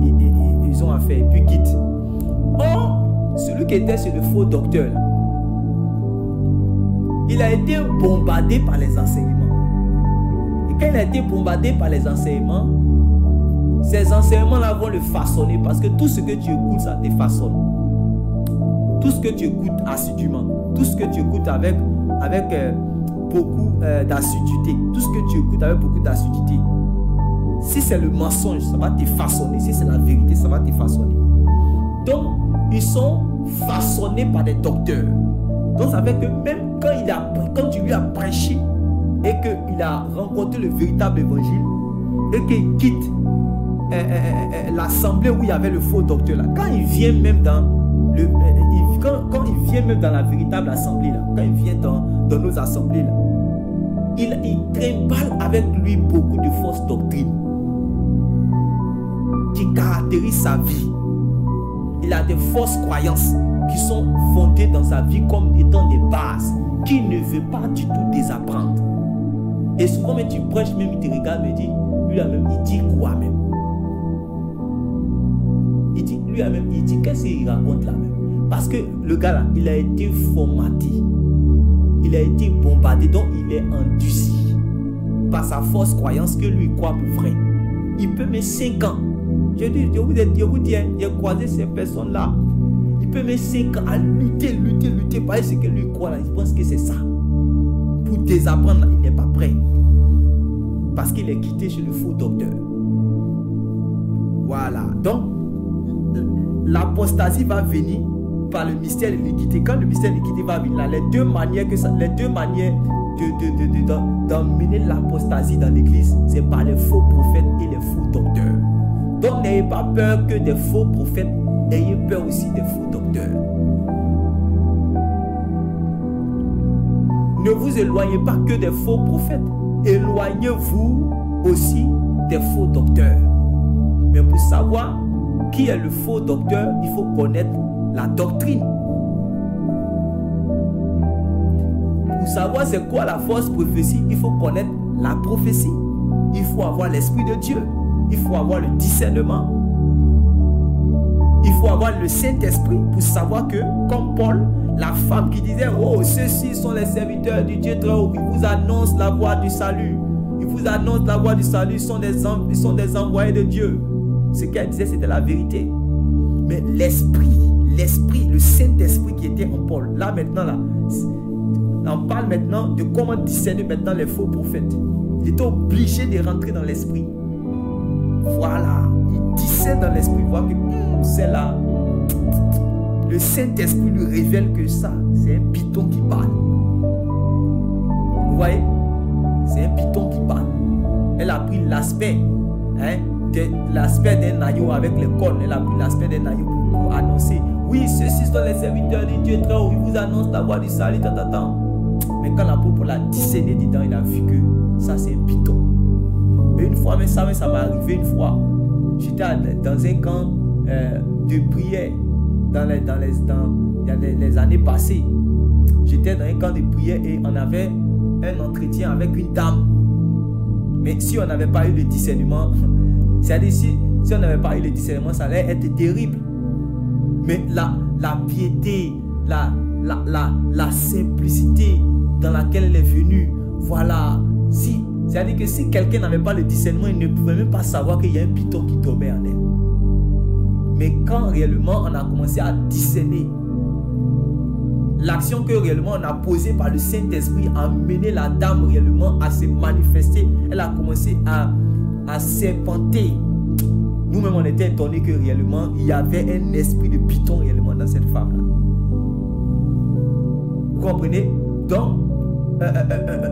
[SPEAKER 1] ils ont à faire. Et puis quittent. Or, celui qui était sur le faux docteur, là, il a été bombardé par les enseignements. Et quand il a été bombardé par les enseignements, ces enseignements-là vont le façonner parce que tout ce que tu écoutes, ça te façonne. Tout ce que tu écoutes assidûment, tout ce que tu écoutes avec beaucoup d'assiduité, tout ce que tu écoutes avec beaucoup d'assiduité, si c'est le mensonge, ça va te façonner. Si c'est la vérité, ça va te façonner. Donc, ils sont façonnés par des docteurs. Donc ça fait que même quand tu lui as prêché et qu'il a rencontré le véritable évangile et qu'il quitte l'assemblée où il y avait le faux docteur là, quand il vient même dans la véritable assemblée là, quand il vient dans nos assemblées là, il trimballe avec lui beaucoup de fausses doctrines qui caractérisent sa vie. Il a des fausses croyances qui sont fondées dans sa vie comme étant des bases qu'il ne veut pas du tout désapprendre. Et souvent, même tu prêches, même il te regarde, me dit, lui-même, il dit quoi même? Il dit, lui-même, il dit, qu'est-ce qu'il raconte là même? Parce que le gars là, il a été formaté, il a été bombardé, donc il est endurci par sa fausse croyance que lui croit pour vrai. Il peut mettre 5 ans. Je vous dis, j'ai croisé ces personnes-là. Il peut mettre 5 ans à lutter, par ce que lui croit là. Il pense que c'est ça. Pour désapprendre là, il n'est pas prêt. Parce qu'il est quitté chez le faux docteur. Voilà. Donc, l'apostasie va venir par le mystère de l'iniquité. Quand le mystère de l'iniquité va venir là, les deux manières d'emmener l'apostasie dans l'église, c'est par les faux prophètes et les faux docteurs. Donc n'ayez pas peur que des faux prophètes, ayez peur aussi des faux docteurs. Ne vous éloignez pas que des faux prophètes, éloignez-vous aussi des faux docteurs. Mais pour savoir qui est le faux docteur, il faut connaître la doctrine. Pour savoir c'est quoi la fausse prophétie, il faut connaître la prophétie. Il faut avoir l'Esprit de Dieu. Il faut avoir le discernement. Il faut avoir le Saint-Esprit pour savoir que, comme Paul, la femme qui disait, oh, ceux-ci sont les serviteurs du Dieu très haut, ils vous annoncent la voie du salut. Ils vous annoncent la voie du salut, ils sont des envoyés de Dieu. Ce qu'elle disait, c'était la vérité. Mais l'Esprit, le Saint-Esprit qui était en Paul, là maintenant, là, on parle maintenant de comment discerner maintenant les faux prophètes. Il était obligé de rentrer dans l'Esprit. Voilà, il discerne dans l'Esprit, il voit que c'est là. Le Saint-Esprit lui révèle que ça, c'est un python qui parle. Vous voyez? C'est un python qui parle. Elle a pris l'aspect, l'aspect d'un agneau avec les cornes. Elle a pris l'aspect d'un agneau pour annoncer. Oui, ceux-ci sont les serviteurs du Dieu très haut. Ils vous annoncent la voie du salut. Mais quand l'apôtre l'a discerné dedans, il a vu que ça c'est un python. Et une fois, mais ça m'est arrivé une fois. J'étais dans un camp de prière il y a les années passées. J'étais dans un camp de prière et on avait un entretien avec une dame. Mais si on n'avait pas eu le discernement, c'est-à-dire si on n'avait pas eu le discernement, ça allait être terrible. Mais la piété, la simplicité dans laquelle elle est venue, voilà. C'est-à-dire que si quelqu'un n'avait pas le discernement, il ne pouvait même pas savoir qu'il y a un python qui dormait en elle. Mais quand réellement on a commencé à discerner, l'action que réellement on a posée par le Saint-Esprit a mené la dame réellement à se manifester. Elle a commencé à serpenter. Nous-mêmes on était étonnés que réellement il y avait un esprit de python réellement dans cette femme-là. Vous comprenez? Donc,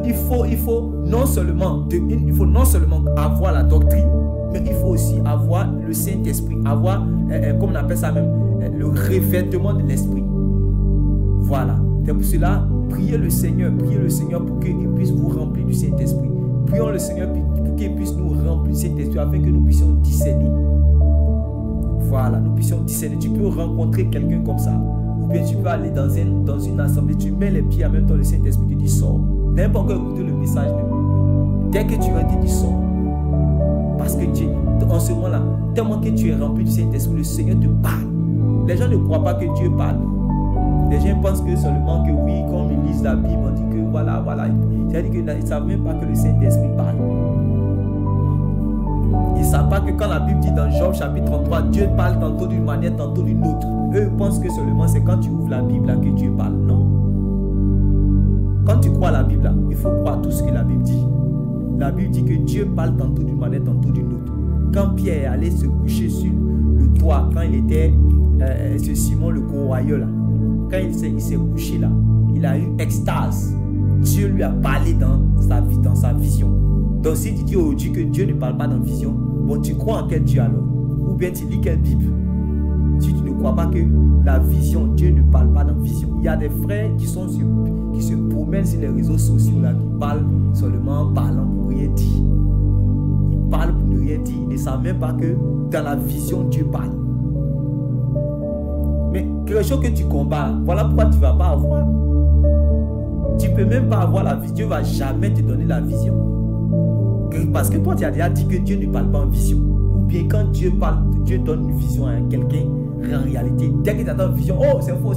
[SPEAKER 1] il faut non seulement avoir la doctrine, mais il faut aussi avoir le Saint-Esprit, avoir, comme on appelle ça même, le revêtement de l'Esprit. Voilà. C'est pour cela, priez le Seigneur pour qu'il puisse vous remplir du Saint-Esprit. Prions le Seigneur pour qu'il puisse nous remplir du Saint-Esprit afin que nous puissions discerner. Voilà, nous puissions discerner. Tu peux rencontrer quelqu'un comme ça. Ou bien tu peux aller dans une assemblée, tu mets les pieds en même temps, le Saint-Esprit te dit sors. N'importe quoi écouter le message même. Dès que tu rentres, il te dit sors. Parce que en ce moment-là, tellement que tu es rempli du Saint-Esprit, le Seigneur te parle. Les gens ne croient pas que Dieu parle. Les gens pensent que seulement que oui, quand ils lisent la Bible, on dit que voilà. C'est-à-dire qu'ils ne savent même pas que le Saint-Esprit parle. Ils ne savent pas que quand la Bible dit dans Job chapitre 33, Dieu parle tantôt d'une manière, tantôt d'une autre. Eux pensent que seulement c'est quand tu ouvres la Bible là que Dieu parle. Non. Quand tu crois à la Bible là, il faut croire tout ce que la Bible dit. La Bible dit que Dieu parle tantôt d'une manière, tantôt d'une autre. Quand Pierre est allé se coucher sur le toit, quand il était ce Simon le corroyeur là, quand il s'est couché là, il a eu extase. Dieu lui a parlé dans sa vision. Donc si tu dis aujourd'hui que Dieu ne parle pas dans vision, bon, tu crois en quel Dieu alors? Ou bien tu lis quelle Bible? Si tu ne crois pas que la vision, Dieu ne parle pas dans vision. Il y a des frères qui se promènent sur les réseaux sociaux là, qui parlent seulement en parlant pour rien dire. Ils parlent pour ne rien dire. Ils ne savent même pas que dans la vision, Dieu parle. Mais quelque chose que tu combats, voilà pourquoi tu ne vas pas avoir. Tu ne peux même pas avoir la vision. Dieu ne va jamais te donner la vision. Parce que toi, tu as déjà dit que Dieu ne parle pas en vision. Ou bien quand Dieu parle, Dieu donne une vision à quelqu'un, en réalité, dès que tu attends une vision, oh c'est faux.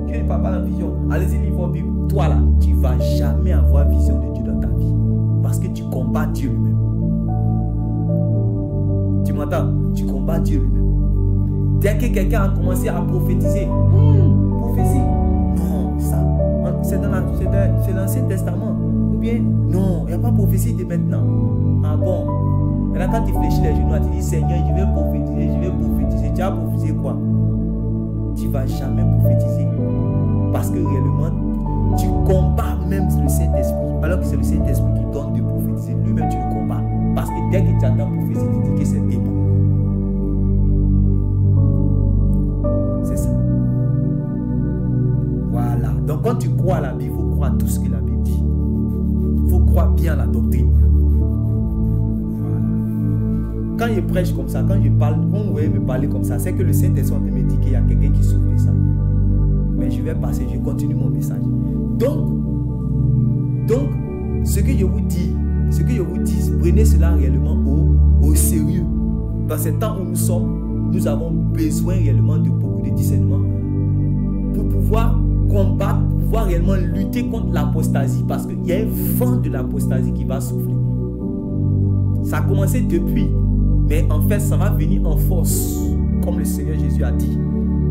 [SPEAKER 1] Dieu ne parle pas en vision. Allez-y, lis votre Bible. Toi là, tu ne vas jamais avoir vision de Dieu dans ta vie. Parce que tu combats Dieu lui-même. Tu m'entends? Tu combats Dieu lui-même. Dès que quelqu'un a commencé à prophétiser, prophétie, non, ça, c'est dans l'Ancien Testament. Ou bien, non, il n'y a pas prophétie de maintenant. Ah bon?
[SPEAKER 2] Maintenant, quand tu fléchis les genoux, tu dis Seigneur, je vais prophétiser, je vais prophétiser. Tu as prophétisé quoi? Tu ne vas jamais prophétiser. Parce que réellement, tu combats même le Saint-Esprit. Alors que c'est le Saint-Esprit qui donne de prophétiser. Lui-même, tu le combats. Parce que dès que tu entends prophétiser, tu dis que c'est démon. C'est ça. Voilà. Donc, quand tu crois à la Bible, il faut croire à tout ce que la Bible dit. Il faut croire bien à la doctrine. Quand je prêche comme ça, quand je parle, quand vous voyez me parler comme ça, c'est que le Saint-Esprit me dit qu'il y a quelqu'un qui souffre de ça. Mais je vais passer, je continue mon message. Donc, ce que je vous dis, prenez cela réellement au sérieux. Dans ces temps où nous sommes, nous avons besoin réellement de beaucoup de discernement pour pouvoir combattre, pour pouvoir réellement lutter contre l'apostasie, parce qu'il y a un vent de l'apostasie qui va souffler. Ça a commencé depuis. Mais en fait, ça va venir en force, comme le Seigneur Jésus a dit.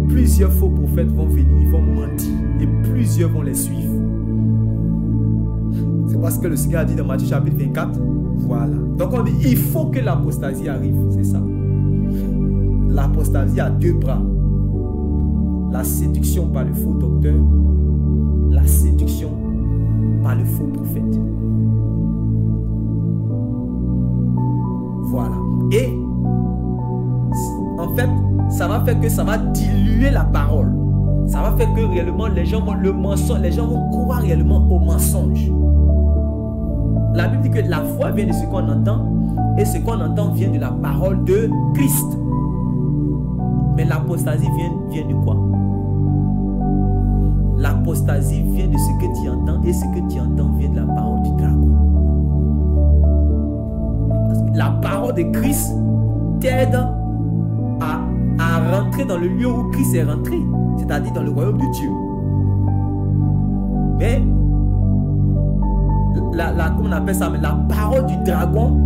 [SPEAKER 2] Plusieurs faux prophètes vont venir, ils vont mentir, et plusieurs vont les suivre. C'est parce que le Seigneur a dit dans Matthieu chapitre 24. Voilà. Donc on dit, il faut que l'apostasie arrive, c'est ça. L'apostasie a deux bras. La séduction par le faux docteur, la séduction par le faux prophète. Voilà. Et en fait, ça va faire que ça va diluer la parole. Ça va faire que réellement les gens vont les gens vont croire réellement au mensonge. La Bible dit que la foi vient de ce qu'on entend et ce qu'on entend vient de la parole de Christ. Mais l'apostasie vient de quoi? L'apostasie vient de ce que tu entends et ce que tu entends vient de la parole du dragon. La parole de Christ t'aide à rentrer dans le lieu où Christ est rentré, c'est-à-dire dans le royaume de Dieu. Mais comment on appelle ça, la parole du dragon,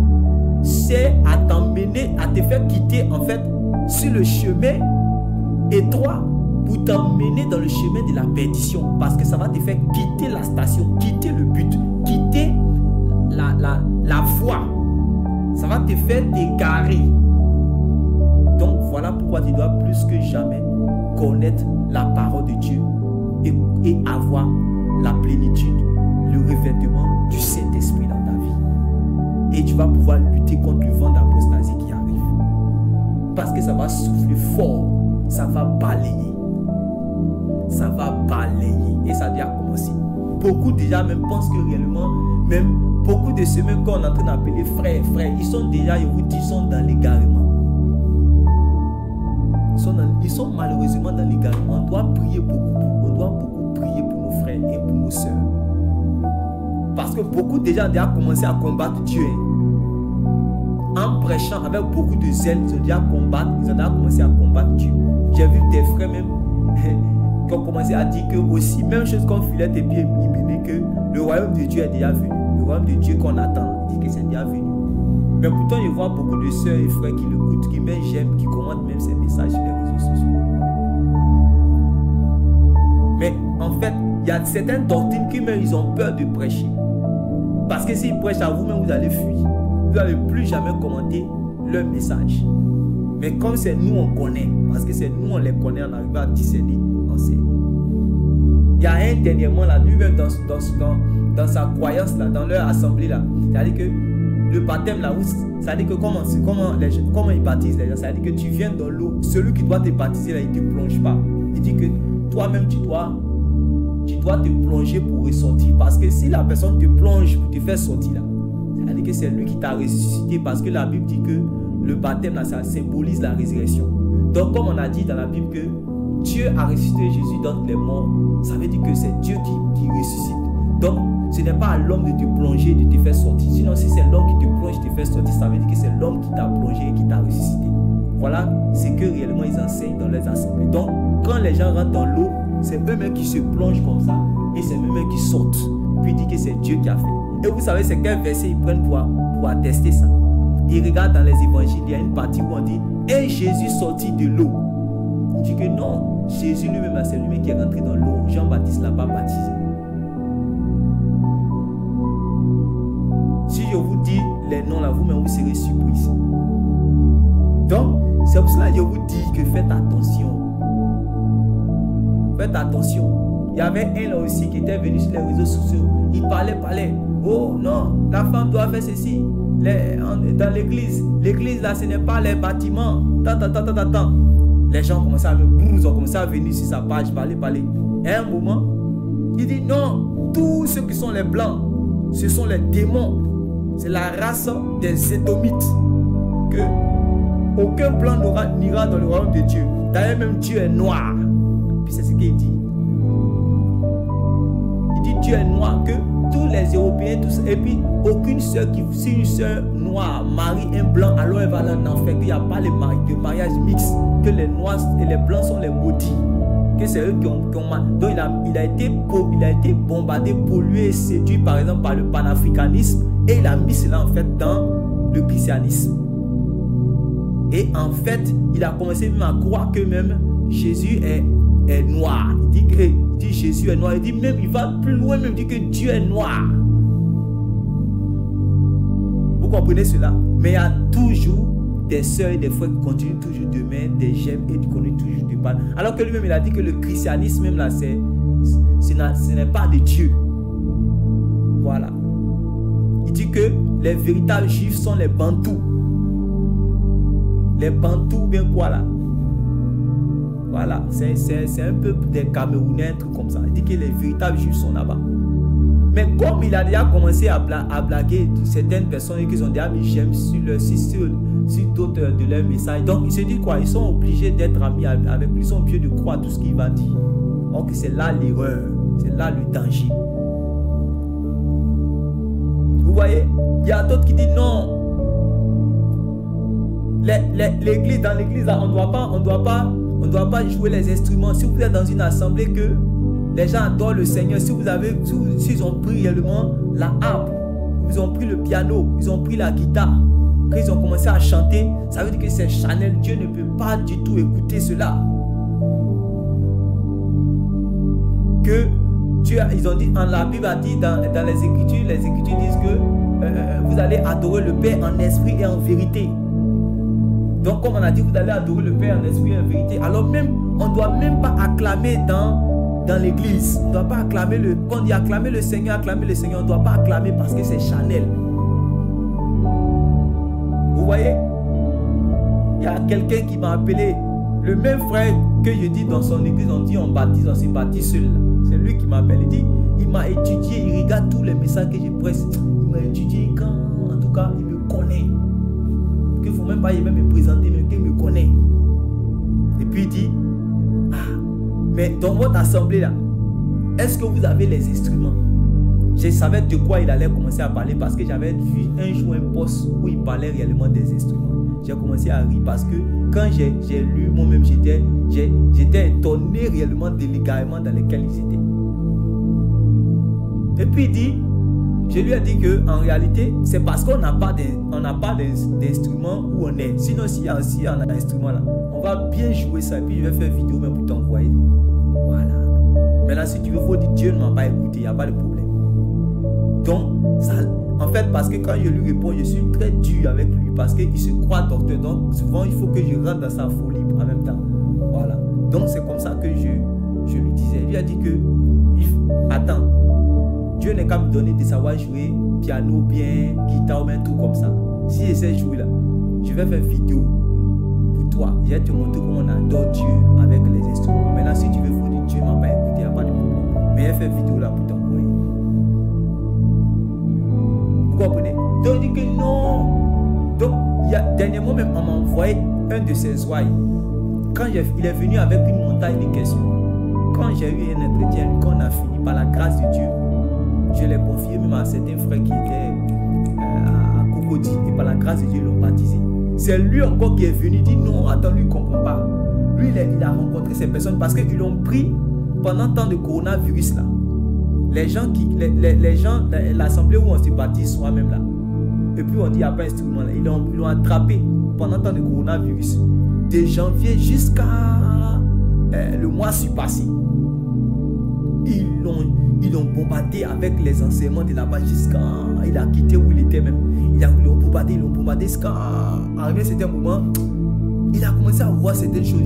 [SPEAKER 2] c'est à t'emmener, à te faire quitter en fait sur le chemin étroit pour t'emmener dans le chemin de la perdition, parce que ça va te faire quitter la station, quitter le but, quitter la voie. Ça va te faire t'égarer. Donc voilà pourquoi tu dois plus que jamais connaître la parole de Dieu et avoir la plénitude, le revêtement du Saint-Esprit dans ta vie. Et tu vas pouvoir lutter contre le vent d'apostasie qui arrive. Parce que ça va souffler fort, ça va balayer. Ça va balayer. Et ça a déjà commencé. Beaucoup déjà même pensent que réellement, même beaucoup de ceux même qu'on est en train d'appeler frères, ils sont déjà, je vous dis, ils sont dans l'égarement. Ils sont malheureusement dans l'égarement. On doit prier beaucoup. On doit beaucoup prier pour nos frères et pour nos sœurs. Parce que beaucoup déjà ont déjà commencé à combattre Dieu. En prêchant avec beaucoup de zèle, ils ont déjà commencé à combattre Dieu. J'ai vu des frères même qui ont commencé à dire que aussi, même chose comme Philette et puis Hyménée, que le royaume de Dieu est déjà venu. Le royaume de Dieu qu'on attend, dit que c'est déjà venu. Mais pourtant, je vois beaucoup de sœurs et frères qui l'écoutent, qui même j'aime, qui commentent même ces messages sur les réseaux sociaux. Mais en fait, il y a certaines doctrines qui même ils ont peur de prêcher. Parce que s'ils prêchent à vous-même, vous allez fuir. Vous n'allez plus jamais commenter leur message. Mais comme c'est nous, on connaît. Parce que c'est nous, on les connaît, on arrive à discerner, on sait. Il y a un dernièrement là, lui-même dans sa croyance là, dans leur assemblée là, c'est-à-dire que le baptême là, c'est-à-dire que comment ils baptisent les gens, c'est-à-dire que tu viens dans l'eau, celui qui doit te baptiser là, il ne te plonge pas. Il dit que toi-même tu dois te plonger pour ressortir, parce que si la personne te plonge pour te faire sortir là, c'est-à-dire que c'est lui qui t'a ressuscité, parce que la Bible dit que le baptême là, ça symbolise la résurrection. Donc comme on a dit dans la Bible que Dieu a ressuscité Jésus d'entre les morts, ça veut dire que c'est Dieu qui ressuscite. Donc ce n'est pas à l'homme de te plonger, de te faire sortir. Sinon si c'est l'homme qui te plonge, te fait sortir, ça veut dire que c'est l'homme qui t'a plongé et qui t'a ressuscité. Voilà ce que réellement ils enseignent dans les assemblées. Donc quand les gens rentrent dans l'eau, c'est eux-mêmes qui se plongent comme ça et c'est eux-mêmes qui sortent. Puis ils disent que c'est Dieu qui a fait. Et vous savez c'est quel verset ils prennent pour attester ça. Ils regardent dans les évangiles, il y a une partie où on dit et Jésus sortit de l'eau. On dit que non, Jésus lui-même, c'est lui-même qui est rentré dans l'eau. Jean-Baptiste l'a pas baptisé. Si je vous dis les noms là, vous-même vous serez surpris. Donc, c'est pour cela que je vous dis que faites attention. Faites attention. Il y avait un là aussi qui était venu sur les réseaux sociaux. Il parlait. Oh non, la femme doit faire ceci. Dans l'église. L'église là, ce n'est pas les bâtiments. Tant. Les gens commençaient à ils ont commencé à venir sur sa page, parler. Et à un moment, il dit non, tous ceux qui sont les blancs, ce sont les démons. C'est la race des Édomites. Que aucun blanc n'ira dans le royaume de Dieu. D'ailleurs, même Dieu est noir. Puis c'est ce qu'il dit. Il dit Dieu est noir, que tous les Européens, tous, et puis aucune soeur si une soeur noire marie un blanc, alors elle va aller en enfer, qu'il n'y a pas de mariage mixte, que les noirs et les blancs sont les maudits, que c'est eux qui ont donc il a été bombardé, pollué et séduit par exemple par le panafricanisme, et il a mis cela en fait dans le christianisme. Et en fait, il a commencé même à croire que même Jésus est noir. Il dit Jésus est noir. Il dit même, il va plus loin, même il dit que Dieu est noir. Vous comprenez cela? Mais il y a toujours des sœurs et des frères qui continuent toujours de mettre des gemmes et qui continuent toujours de parler. Alors que lui-même, il a dit que le christianisme, même là, ce n'est pas de Dieu. Voilà. Il dit que les véritables juifs sont les bantous. Les bantous, bien quoi là? Voilà, c'est un peuple des Camerounais, un truc comme ça. Il dit que les véritables juifs sont là-bas. Mais comme il a déjà commencé à blaguer certaines personnes qui ont déjà mis j'aime sur d'autres de leurs messages, donc il se dit quoi? Ils sont obligés d'être amis avec lui, ils sont obligés de croire tout ce qu'il va dire. Donc c'est là l'erreur, c'est là le danger. Vous voyez, il y a d'autres qui disent non. L'église, dans l'église, on ne doit pas jouer les instruments. Si vous êtes dans une assemblée que les gens adorent le Seigneur, s'ils ont pris réellement la harpe, ils ont pris le piano, ils ont pris la guitare, quand ils ont commencé à chanter, ça veut dire que c'est Chanel. Dieu ne peut pas du tout écouter cela. Que Dieu, ils ont dit, la Bible a dit dans les Écritures disent que vous allez adorer le Père en esprit et en vérité. Donc comme on a dit, vous allez adorer le Père en esprit et en vérité. Alors même, on ne doit même pas acclamer dans l'église. On ne doit pas acclamer quand on dit acclamer le Seigneur, on ne doit pas acclamer parce que c'est Chanel. Vous voyez? Il y a quelqu'un qui m'a appelé, le même frère que je dis dans son église, on dit on se baptise seul. C'est lui qui m'appelle. Il dit, il m'a étudié, il regarde tous les messages que je presse. Il m'a étudié en tout cas, il me connaît. Il ne faut même pas me présenter, mais qu'il me connaît. Et puis il dit, mais dans votre assemblée là, est-ce que vous avez les instruments? Je savais de quoi il allait commencer à parler parce que j'avais vu un jour un post où il parlait réellement des instruments. J'ai commencé à rire parce que quand j'ai lu, moi-même j'étais étonné réellement de l'égarement dans lequel ils étaient. Et puis il dit, je lui ai dit qu'en réalité, c'est parce qu'on n'a pas d'instrument où on est. Sinon, s'il y a un instrument là, on va bien jouer ça. Et puis, je vais faire vidéo même pour t'envoyer. Voilà. Maintenant, si tu veux, il faut dire Dieu ne m'a pas écouté. Il n'y a pas de problème. Donc, ça, en fait, parce que quand je lui réponds, je suis très dur avec lui. Parce qu'il se croit docteur. Donc, souvent, il faut que je rentre dans sa folie en même temps. Voilà. Donc, c'est comme ça que je lui disais. Il lui a dit que, attends. Dieu n'est qu'à me donner de savoir jouer piano bien, guitare ou bien tout comme ça. Si j'essaie de jouer là, je vais faire vidéo pour toi. Je vais te montrer comment on adore Dieu avec les instruments. Maintenant, si tu veux, il faut dire Dieu ne m'a pas écouté, il n'y a pas de problème. Mais je vais faire vidéo là pour t'envoyer. Vous comprenez? Donc il dit que non. Donc, dernièrement même, on m'a envoyé un de ses ouailles. Quand il est venu avec une montagne de questions. Quand j'ai eu un entretien, quand on a fini par la grâce de Dieu, je l'ai confié même à certains frères qui étaient à Cocody. Et par la grâce de Dieu, ils l'ont baptisé. C'est lui encore qui est venu. Il dit non, attends, lui, il ne comprend pas. Lui, il a rencontré ces personnes parce qu'ils l'ont pris pendant le temps de coronavirus là. Les gens, l'assemblée où on se baptise soi-même là. Et puis on dit, il n'y a pas d'instrument là. Ils l'ont attrapé pendant le temps de coronavirus. De janvier jusqu'à le mois passé. Ils l'ont bombardé avec les enseignements de là-bas jusqu'à... Il a quitté où il était même. Ils l'ont bombardé. Quand arrivé à un certain moment, il a commencé à voir certaines choses.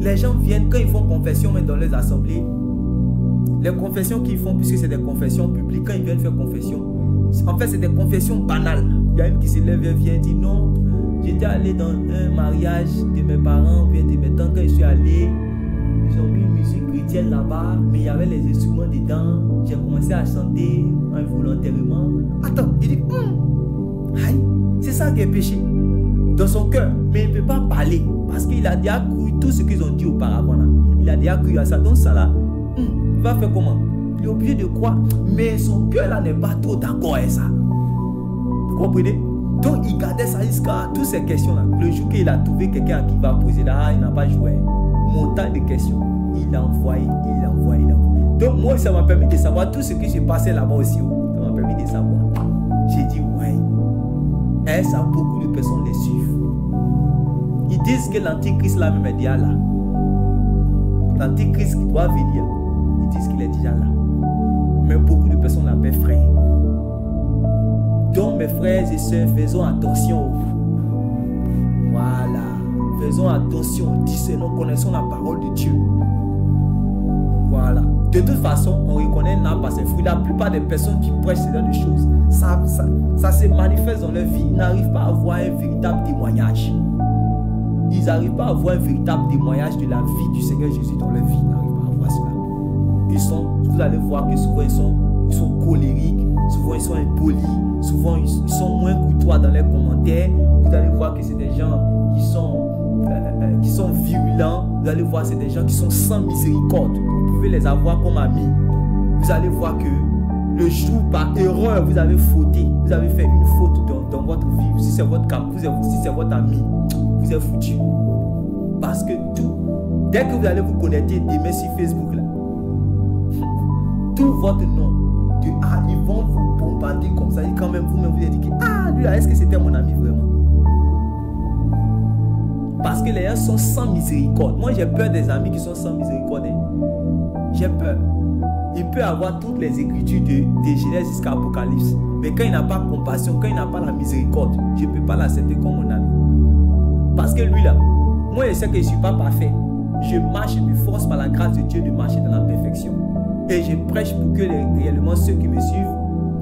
[SPEAKER 2] Les gens viennent, quand ils font confession, même dans les assemblées, les confessions qu'ils font, puisque c'est des confessions publiques, quand ils viennent faire confession, en fait, c'est des confessions banales. Il y a une qui se lève et vient dire non, j'étais allé dans un mariage de mes parents, bien de mes tantes, quand je suis allé, ils ont mis une musique chrétienne là-bas, mais il y avait les instruments dedans, j'ai commencé à chanter involontairement. Attends, il dit, c'est ça qui est péché dans son cœur, mais il ne peut pas parler, parce qu'il a déjà cru tout ce qu'ils ont dit auparavant là. Il a déjà cru à ça, donc ça là, il va faire comment? Il est obligé de croire, mais son cœur là n'est pas trop d'accord avec ça. Vous comprenez? Donc il gardait ça jusqu'à toutes ces questions là. Le jour qu'il a trouvé quelqu'un qui va poser là, il n'a pas joué. Montagne de questions. Il a envoyé. Donc moi ça m'a permis de savoir tout ce qui se passait là-bas aussi. Ça m'a permis de savoir. J'ai dit ouais. Et ça, beaucoup de personnes les suivent. Ils disent que l'antichrist là même est déjà là. L'antichrist qui doit venir, ils disent qu'il est déjà là. Mais beaucoup de personnes l'appellent frère. Donc mes frères et sœurs, faisons attention. Voilà. Faisons attention, discernons, connaissons la parole de Dieu. Voilà. De toute façon, on reconnaît un arbre par ses fruits. La plupart des personnes qui prêchent ce genre de choses, ça se manifeste dans leur vie. Ils n'arrivent pas à avoir un véritable témoignage. Ils n'arrivent pas à avoir un véritable témoignage de la vie du Seigneur Jésus dans leur vie. Ils n'arrivent pas à avoir cela. Vous allez voir que souvent ils sont colériques, souvent ils sont impolis, souvent ils sont moins courtois dans leurs commentaires. Vous allez voir que c'est des gens qui sont virulents. Vous allez voir que c'est des gens qui sont sans miséricorde. Vous pouvez les avoir comme amis. Vous allez voir que le jour par erreur vous avez fauté, vous avez fait une faute dans votre vie, si c'est votre cap, si c'est votre ami, vous êtes foutu. Parce que dès que vous allez vous connecter demain sur Facebook là, tout votre nom, ils vont vous bombarder comme ça. Et quand même vous-même vous avez dit que lui là, est-ce que c'était mon ami vraiment? Parce que les gens sont sans miséricorde. Moi j'ai peur des amis qui sont sans miséricorde. J'ai peur. Il peut avoir toutes les écritures de Genèse jusqu'à Apocalypse. Mais quand il n'a pas compassion, quand il n'a pas la miséricorde, je ne peux pas l'accepter comme mon ami. Parce que lui là, moi je sais que je ne suis pas parfait. Je marche et me force par la grâce de Dieu de marcher dans la perfection. Et je prêche pour que réellement ceux qui me suivent,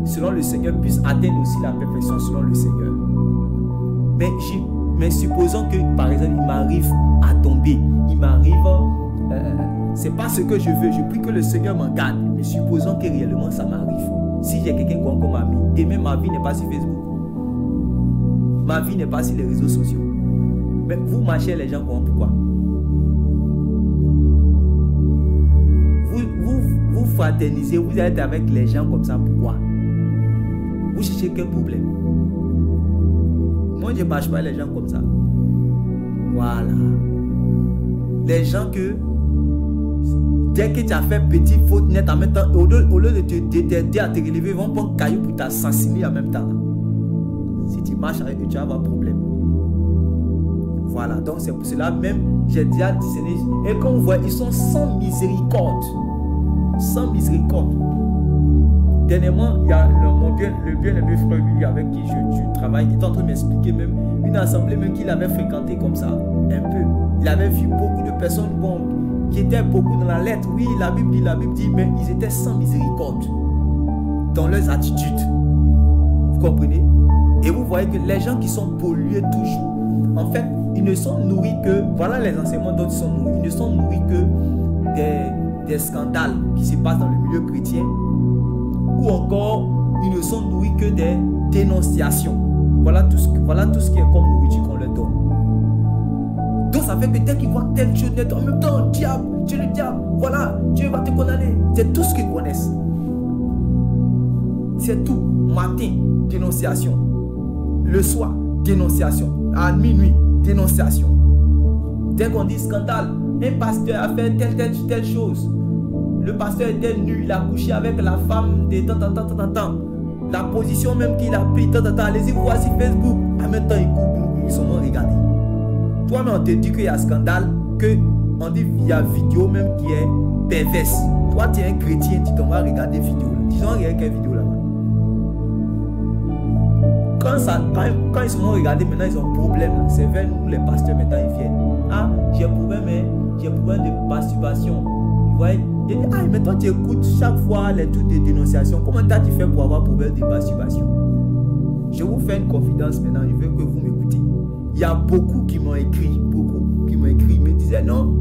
[SPEAKER 2] selon le Seigneur, puissent atteindre aussi la perfection selon le Seigneur. Mais supposons que, par exemple, il m'arrive à tomber, il m'arrive, c'est pas ce que je veux, je prie que le Seigneur m'en garde. Mais supposons que réellement ça m'arrive. Si j'ai quelqu'un comme ami, demain ma vie n'est pas sur Facebook. Ma vie n'est pas sur les réseaux sociaux. Mais vous marchez les gens comment? Pourquoi? Vous fraternisez, vous êtes avec les gens comme ça, pourquoi? Vous cherchez quel problème? Moi je ne marche pas les gens comme ça. Voilà. Les gens que dès que tu as fait petite faute net en même temps, au lieu de t'aider à te relever, ils vont prendre un caillou pour t'assassiner en même temps. Si tu marches avec eux, tu vas avoir un problème. Voilà, donc c'est pour cela même, j'ai déjà discerné. Et comme vous voyez, ils sont sans miséricorde. Sans miséricorde. Dernièrement, il y a le bien-aimé frère Willy avec qui je travaille. Il est en train de m'expliquer même une assemblée même qu'il avait fréquentée comme ça, un peu. Il avait vu beaucoup de personnes qui étaient beaucoup dans la lettre. Oui, la Bible dit, mais ils étaient sans miséricorde dans leurs attitudes. Vous comprenez? Et vous voyez que les gens qui sont pollués toujours, en fait, ils ne sont nourris que, voilà les enseignements dont ils sont nourris, ils ne sont nourris que des scandales qui se passent dans le milieu chrétien, ou encore, ils ne sont nourris que des dénonciations. Voilà tout ce qui est comme nourriture qu'on leur donne. Donc ça fait que dès qu'ils voient telle chose, en même temps, diable, Dieu le diable, voilà, Dieu va te condamner. C'est tout ce qu'ils connaissent. C'est tout. Matin, dénonciation. Le soir, dénonciation. À minuit, dénonciation. Dès qu'on dit scandale, un pasteur a fait telle chose. Le pasteur était nu, il a couché avec la femme de tant. La position même qu'il a pris, allez-y voir sur Facebook. En même temps, ils sont regardés. Toi-même, on te dit qu'il y a scandale, qu'on dit qu'il y a vidéo même qui est perverse. Toi, tu es un chrétien, tu t'en vas regarder vidéo. Disons, il y a quelle vidéo là-bas? quand ils se sont regardés, maintenant ils ont un problème. C'est vers nous, les pasteurs, maintenant ils viennent. Ah, j'ai un problème de masturbation. Vous voyez? Il dit, ah, mais toi tu écoutes chaque fois les trucs de dénonciation. Comment tu fais pour avoir un problème de masturbation? Je vous fais une confidence maintenant, je veux que vous m'écoutez. Il y a beaucoup qui m'ont écrit, ils me disaient non.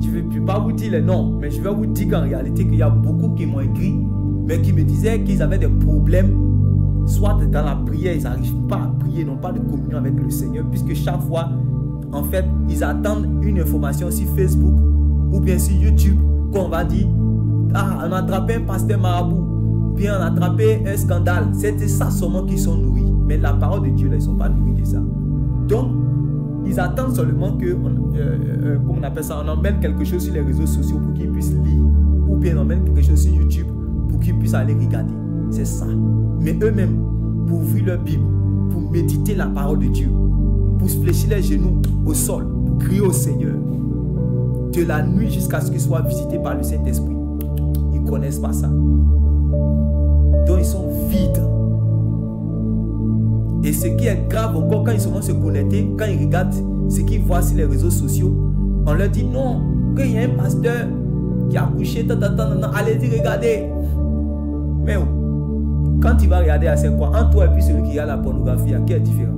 [SPEAKER 2] Je ne vais pas vous dire les noms, mais je vais vous dire qu'en réalité, qu'il y a beaucoup qui m'ont écrit, mais qui me disaient qu'ils avaient des problèmes, soit dans la prière, ils n'arrivent pas à prier, n'ont pas de communion avec le Seigneur, puisque chaque fois, en fait, ils attendent une information sur Facebook ou bien sur YouTube, qu'on va dire, ah, on a attrapé un pasteur marabout, bien on a attrapé un scandale. C'était ça seulement qu'ils sont nourris. Mais la parole de Dieu, là, ils ne sont pas nourris de ça. Donc, ils attendent seulement que, comment on appelle ça, on emmène quelque chose sur les réseaux sociaux pour qu'ils puissent lire. Ou bien on emmène quelque chose sur YouTube pour qu'ils puissent aller regarder. C'est ça. Mais eux-mêmes, pour ouvrir leur Bible, pour méditer la parole de Dieu, pour se fléchir les genoux au sol, pour crier au Seigneur, de la nuit jusqu'à ce qu'ils soient visités par le Saint-Esprit, ils ne connaissent pas ça. Donc ils sont vides. Et ce qui est grave encore, quand ils vont se connecter, quand ils regardent ce qu'ils voient sur les réseaux sociaux, on leur dit non, qu'il y a un pasteur qui a couché, allez-y, regardez. Mais quand tu vas regarder, c'est quoi? Entre toi et puis celui qui a la pornographie, qui est différent?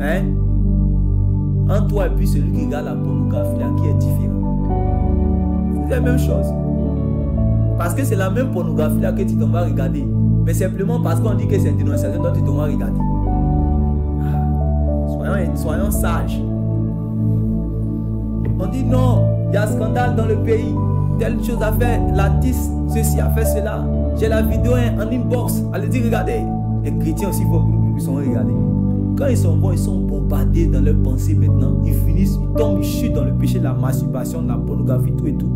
[SPEAKER 2] Hein? Entre toi et puis celui qui regarde la pornographie, qui est différent? C'est la même chose. Parce que c'est la même pornographie là que tu t'en vas regarder. Mais simplement parce qu'on dit que c'est une dénonciation dont tu t'en vas regarder. Soyons sages. On dit non, il y a un scandale dans le pays. Telle chose a fait, l'artiste, ceci a fait cela. J'ai la vidéo en inbox. Allez-y, regardez. Les chrétiens aussi ils sont regardés. Quand ils sont bons, ils sont bombardés dans leurs pensées maintenant. Ils finissent, ils tombent, ils chutent dans le péché de la masturbation, de la pornographie, tout et tout.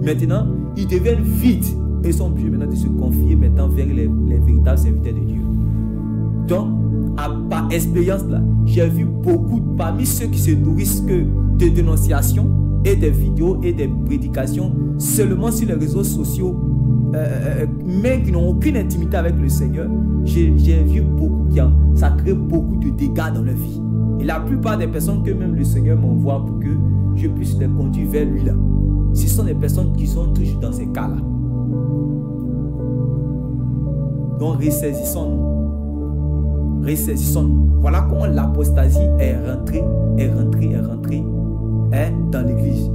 [SPEAKER 2] Maintenant, ils deviennent vides et sont obligés maintenant de se confier maintenant vers les véritables serviteurs de Dieu. Donc, par expérience là, j'ai vu beaucoup parmi ceux qui se nourrissent que de dénonciations et des vidéos et des prédications seulement sur les réseaux sociaux, mais qui n'ont aucune intimité avec le Seigneur. J'ai vu beaucoup ça crée beaucoup de dégâts dans leur vie. Et la plupart des personnes que même le Seigneur m'envoie pour que je puisse les conduire vers lui là, ce sont des personnes qui sont toujours dans ces cas-là. Donc ressaisissons-nous. Ressaisissons-nous. Voilà comment l'apostasie est rentrée dans l'église.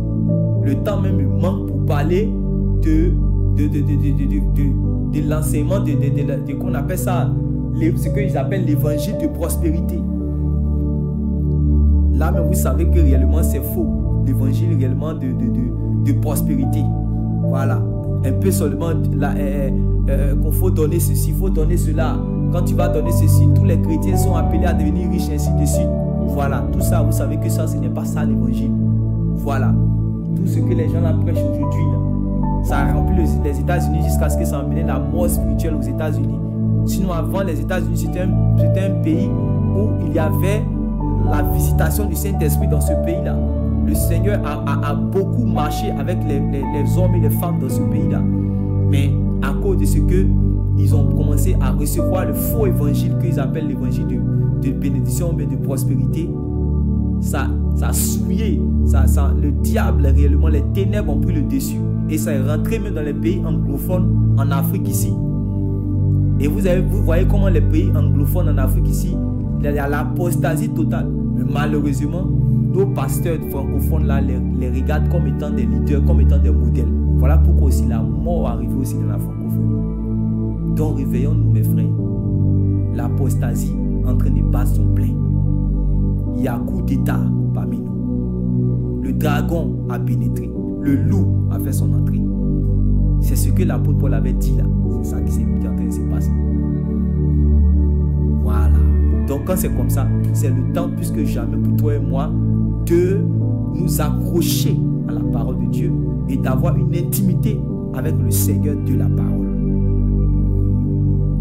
[SPEAKER 2] Le temps même me manque pour parler de l'enseignement de qu'on appelle ça, ce qu'ils appellent l'évangile de prospérité. Là, mais vous savez que réellement c'est faux. L'évangile réellement de prospérité. Voilà. Un peu seulement qu'on faut donner ceci, il faut donner cela. Quand tu vas donner ceci, tous les chrétiens sont appelés à devenir riches, ainsi de suite. Voilà. Tout ça, vous savez que ça, ce n'est pas ça l'évangile. Voilà. Tout ce que les gens là prêchent aujourd'hui, ça a rempli les États-Unis jusqu'à ce que ça emmène la mort spirituelle aux États-Unis. Sinon, avant, les États-Unis, c'était un pays où il y avait la visitation du Saint-Esprit dans ce pays-là. Le Seigneur a beaucoup marché avec les hommes et les femmes dans ce pays-là. Mais à cause de ce que ils ont commencé à recevoir le faux évangile qu'ils appellent l'évangile de bénédiction mais de prospérité, ça a souillé, le diable réellement, les ténèbres ont pris le dessus. Et ça est rentré même dans les pays anglophones en Afrique ici. Et vous voyez comment les pays anglophones en Afrique ici, il y a l'apostasie totale. Mais malheureusement, nos pasteurs francophones là les regardent comme étant des leaders, comme étant des modèles. Voilà pourquoi aussi la mort arrive aussi dans la francophonie. Donc réveillons-nous mes frères. L'apostasie est en train de battre son plein. Il y a coup d'état parmi nous. Le dragon a pénétré. Le loup a fait son entrée. C'est ce que l'apôtre Paul avait dit là. C'est ça qui est en train de se passer. Voilà. Donc quand c'est comme ça, c'est le temps plus que jamais pour toi et moi de nous accrocher à la parole de Dieu et d'avoir une intimité avec le Seigneur de la parole.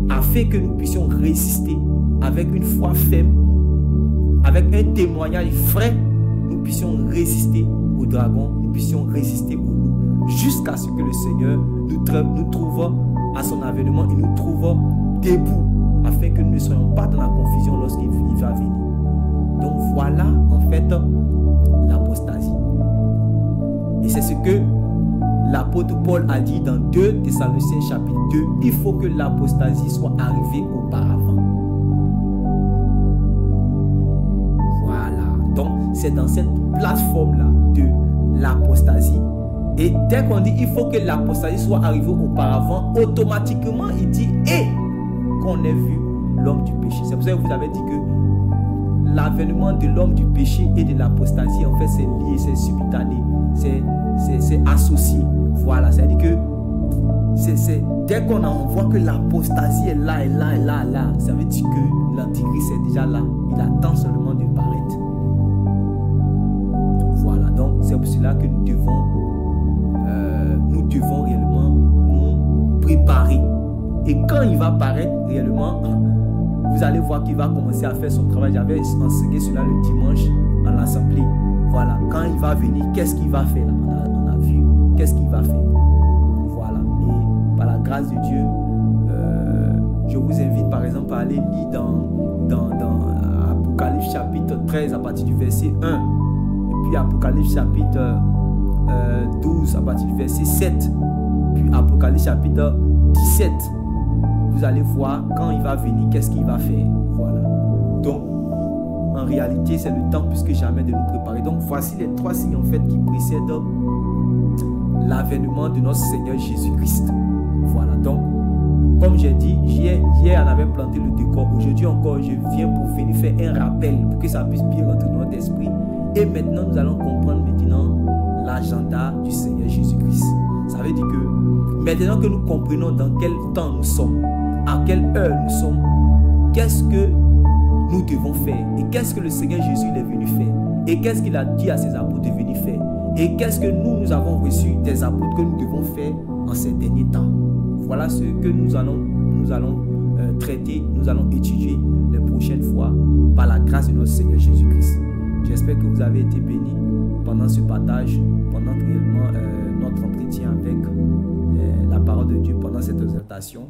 [SPEAKER 2] Afin que nous puissions résister avec une foi ferme, avec un témoignage frais, nous puissions résister au dragon, nous puissions résister au loup, jusqu'à ce que le Seigneur nous trouve à son avènement, il nous trouve debout, afin que nous ne soyons pas dans la confusion lorsqu'il va venir. Donc voilà en fait l'apostasie. Et c'est ce que l'apôtre Paul a dit dans 2 Thessaloniciens chapitre 2. Il faut que l'apostasie soit arrivée auparavant. Voilà. Donc c'est dans cette plateforme-là de l'apostasie. Et dès qu'on dit il faut que l'apostasie soit arrivée auparavant, automatiquement il dit et qu'on ait vu l'homme du péché. C'est pour ça que vous avez dit que l'avènement de l'homme du péché et de l'apostasie, en fait, c'est lié, c'est simultané, c'est associé. Voilà, c'est-à-dire que dès qu'on voit que l'apostasie est là, ça veut dire que l'antichrist est déjà là. Il attend seulement de paraître. Voilà, donc c'est pour cela que nous devons réellement nous préparer. Et quand il va paraître réellement, vous allez voir qu'il va commencer à faire son travail. J'avais enseigné cela le dimanche en l'assemblée. Voilà, quand il va venir, qu'est-ce qu'il va faire? On a vu qu'est-ce qu'il va faire. Voilà, et par la grâce de Dieu, je vous invite par exemple à aller lire dans Apocalypse chapitre 13 à partir du verset 1. Et puis Apocalypse chapitre 12 à partir du verset 7. Puis Apocalypse chapitre 17. Vous allez voir quand il va venir, qu'est-ce qu'il va faire. Voilà. Donc, en réalité, c'est le temps plus que jamais de nous préparer. Donc, voici les 3 signes en fait qui précèdent l'avènement de notre Seigneur Jésus-Christ. Voilà. Donc, comme j'ai dit, hier on avait planté le décor. Aujourd'hui encore, je viens pour venir faire un rappel pour que ça puisse bien rentrer dans notre esprit. Et maintenant, nous allons comprendre maintenant l'agenda du Seigneur Jésus-Christ. Ça veut dire que maintenant que nous comprenons dans quel temps nous sommes, à quelle heure nous sommes, qu'est-ce que nous devons faire et qu'est-ce que le Seigneur Jésus est venu faire et qu'est-ce qu'il a dit à ses apôtres de venir faire et qu'est-ce que nous avons reçu des apôtres que nous devons faire en ces derniers temps. Voilà ce que nous allons traiter, nous allons étudier les prochaines fois par la grâce de notre Seigneur Jésus-Christ. J'espère que vous avez été bénis pendant ce partage, pendant réellement notre entretien avec la parole de Dieu, pendant cette exhortation.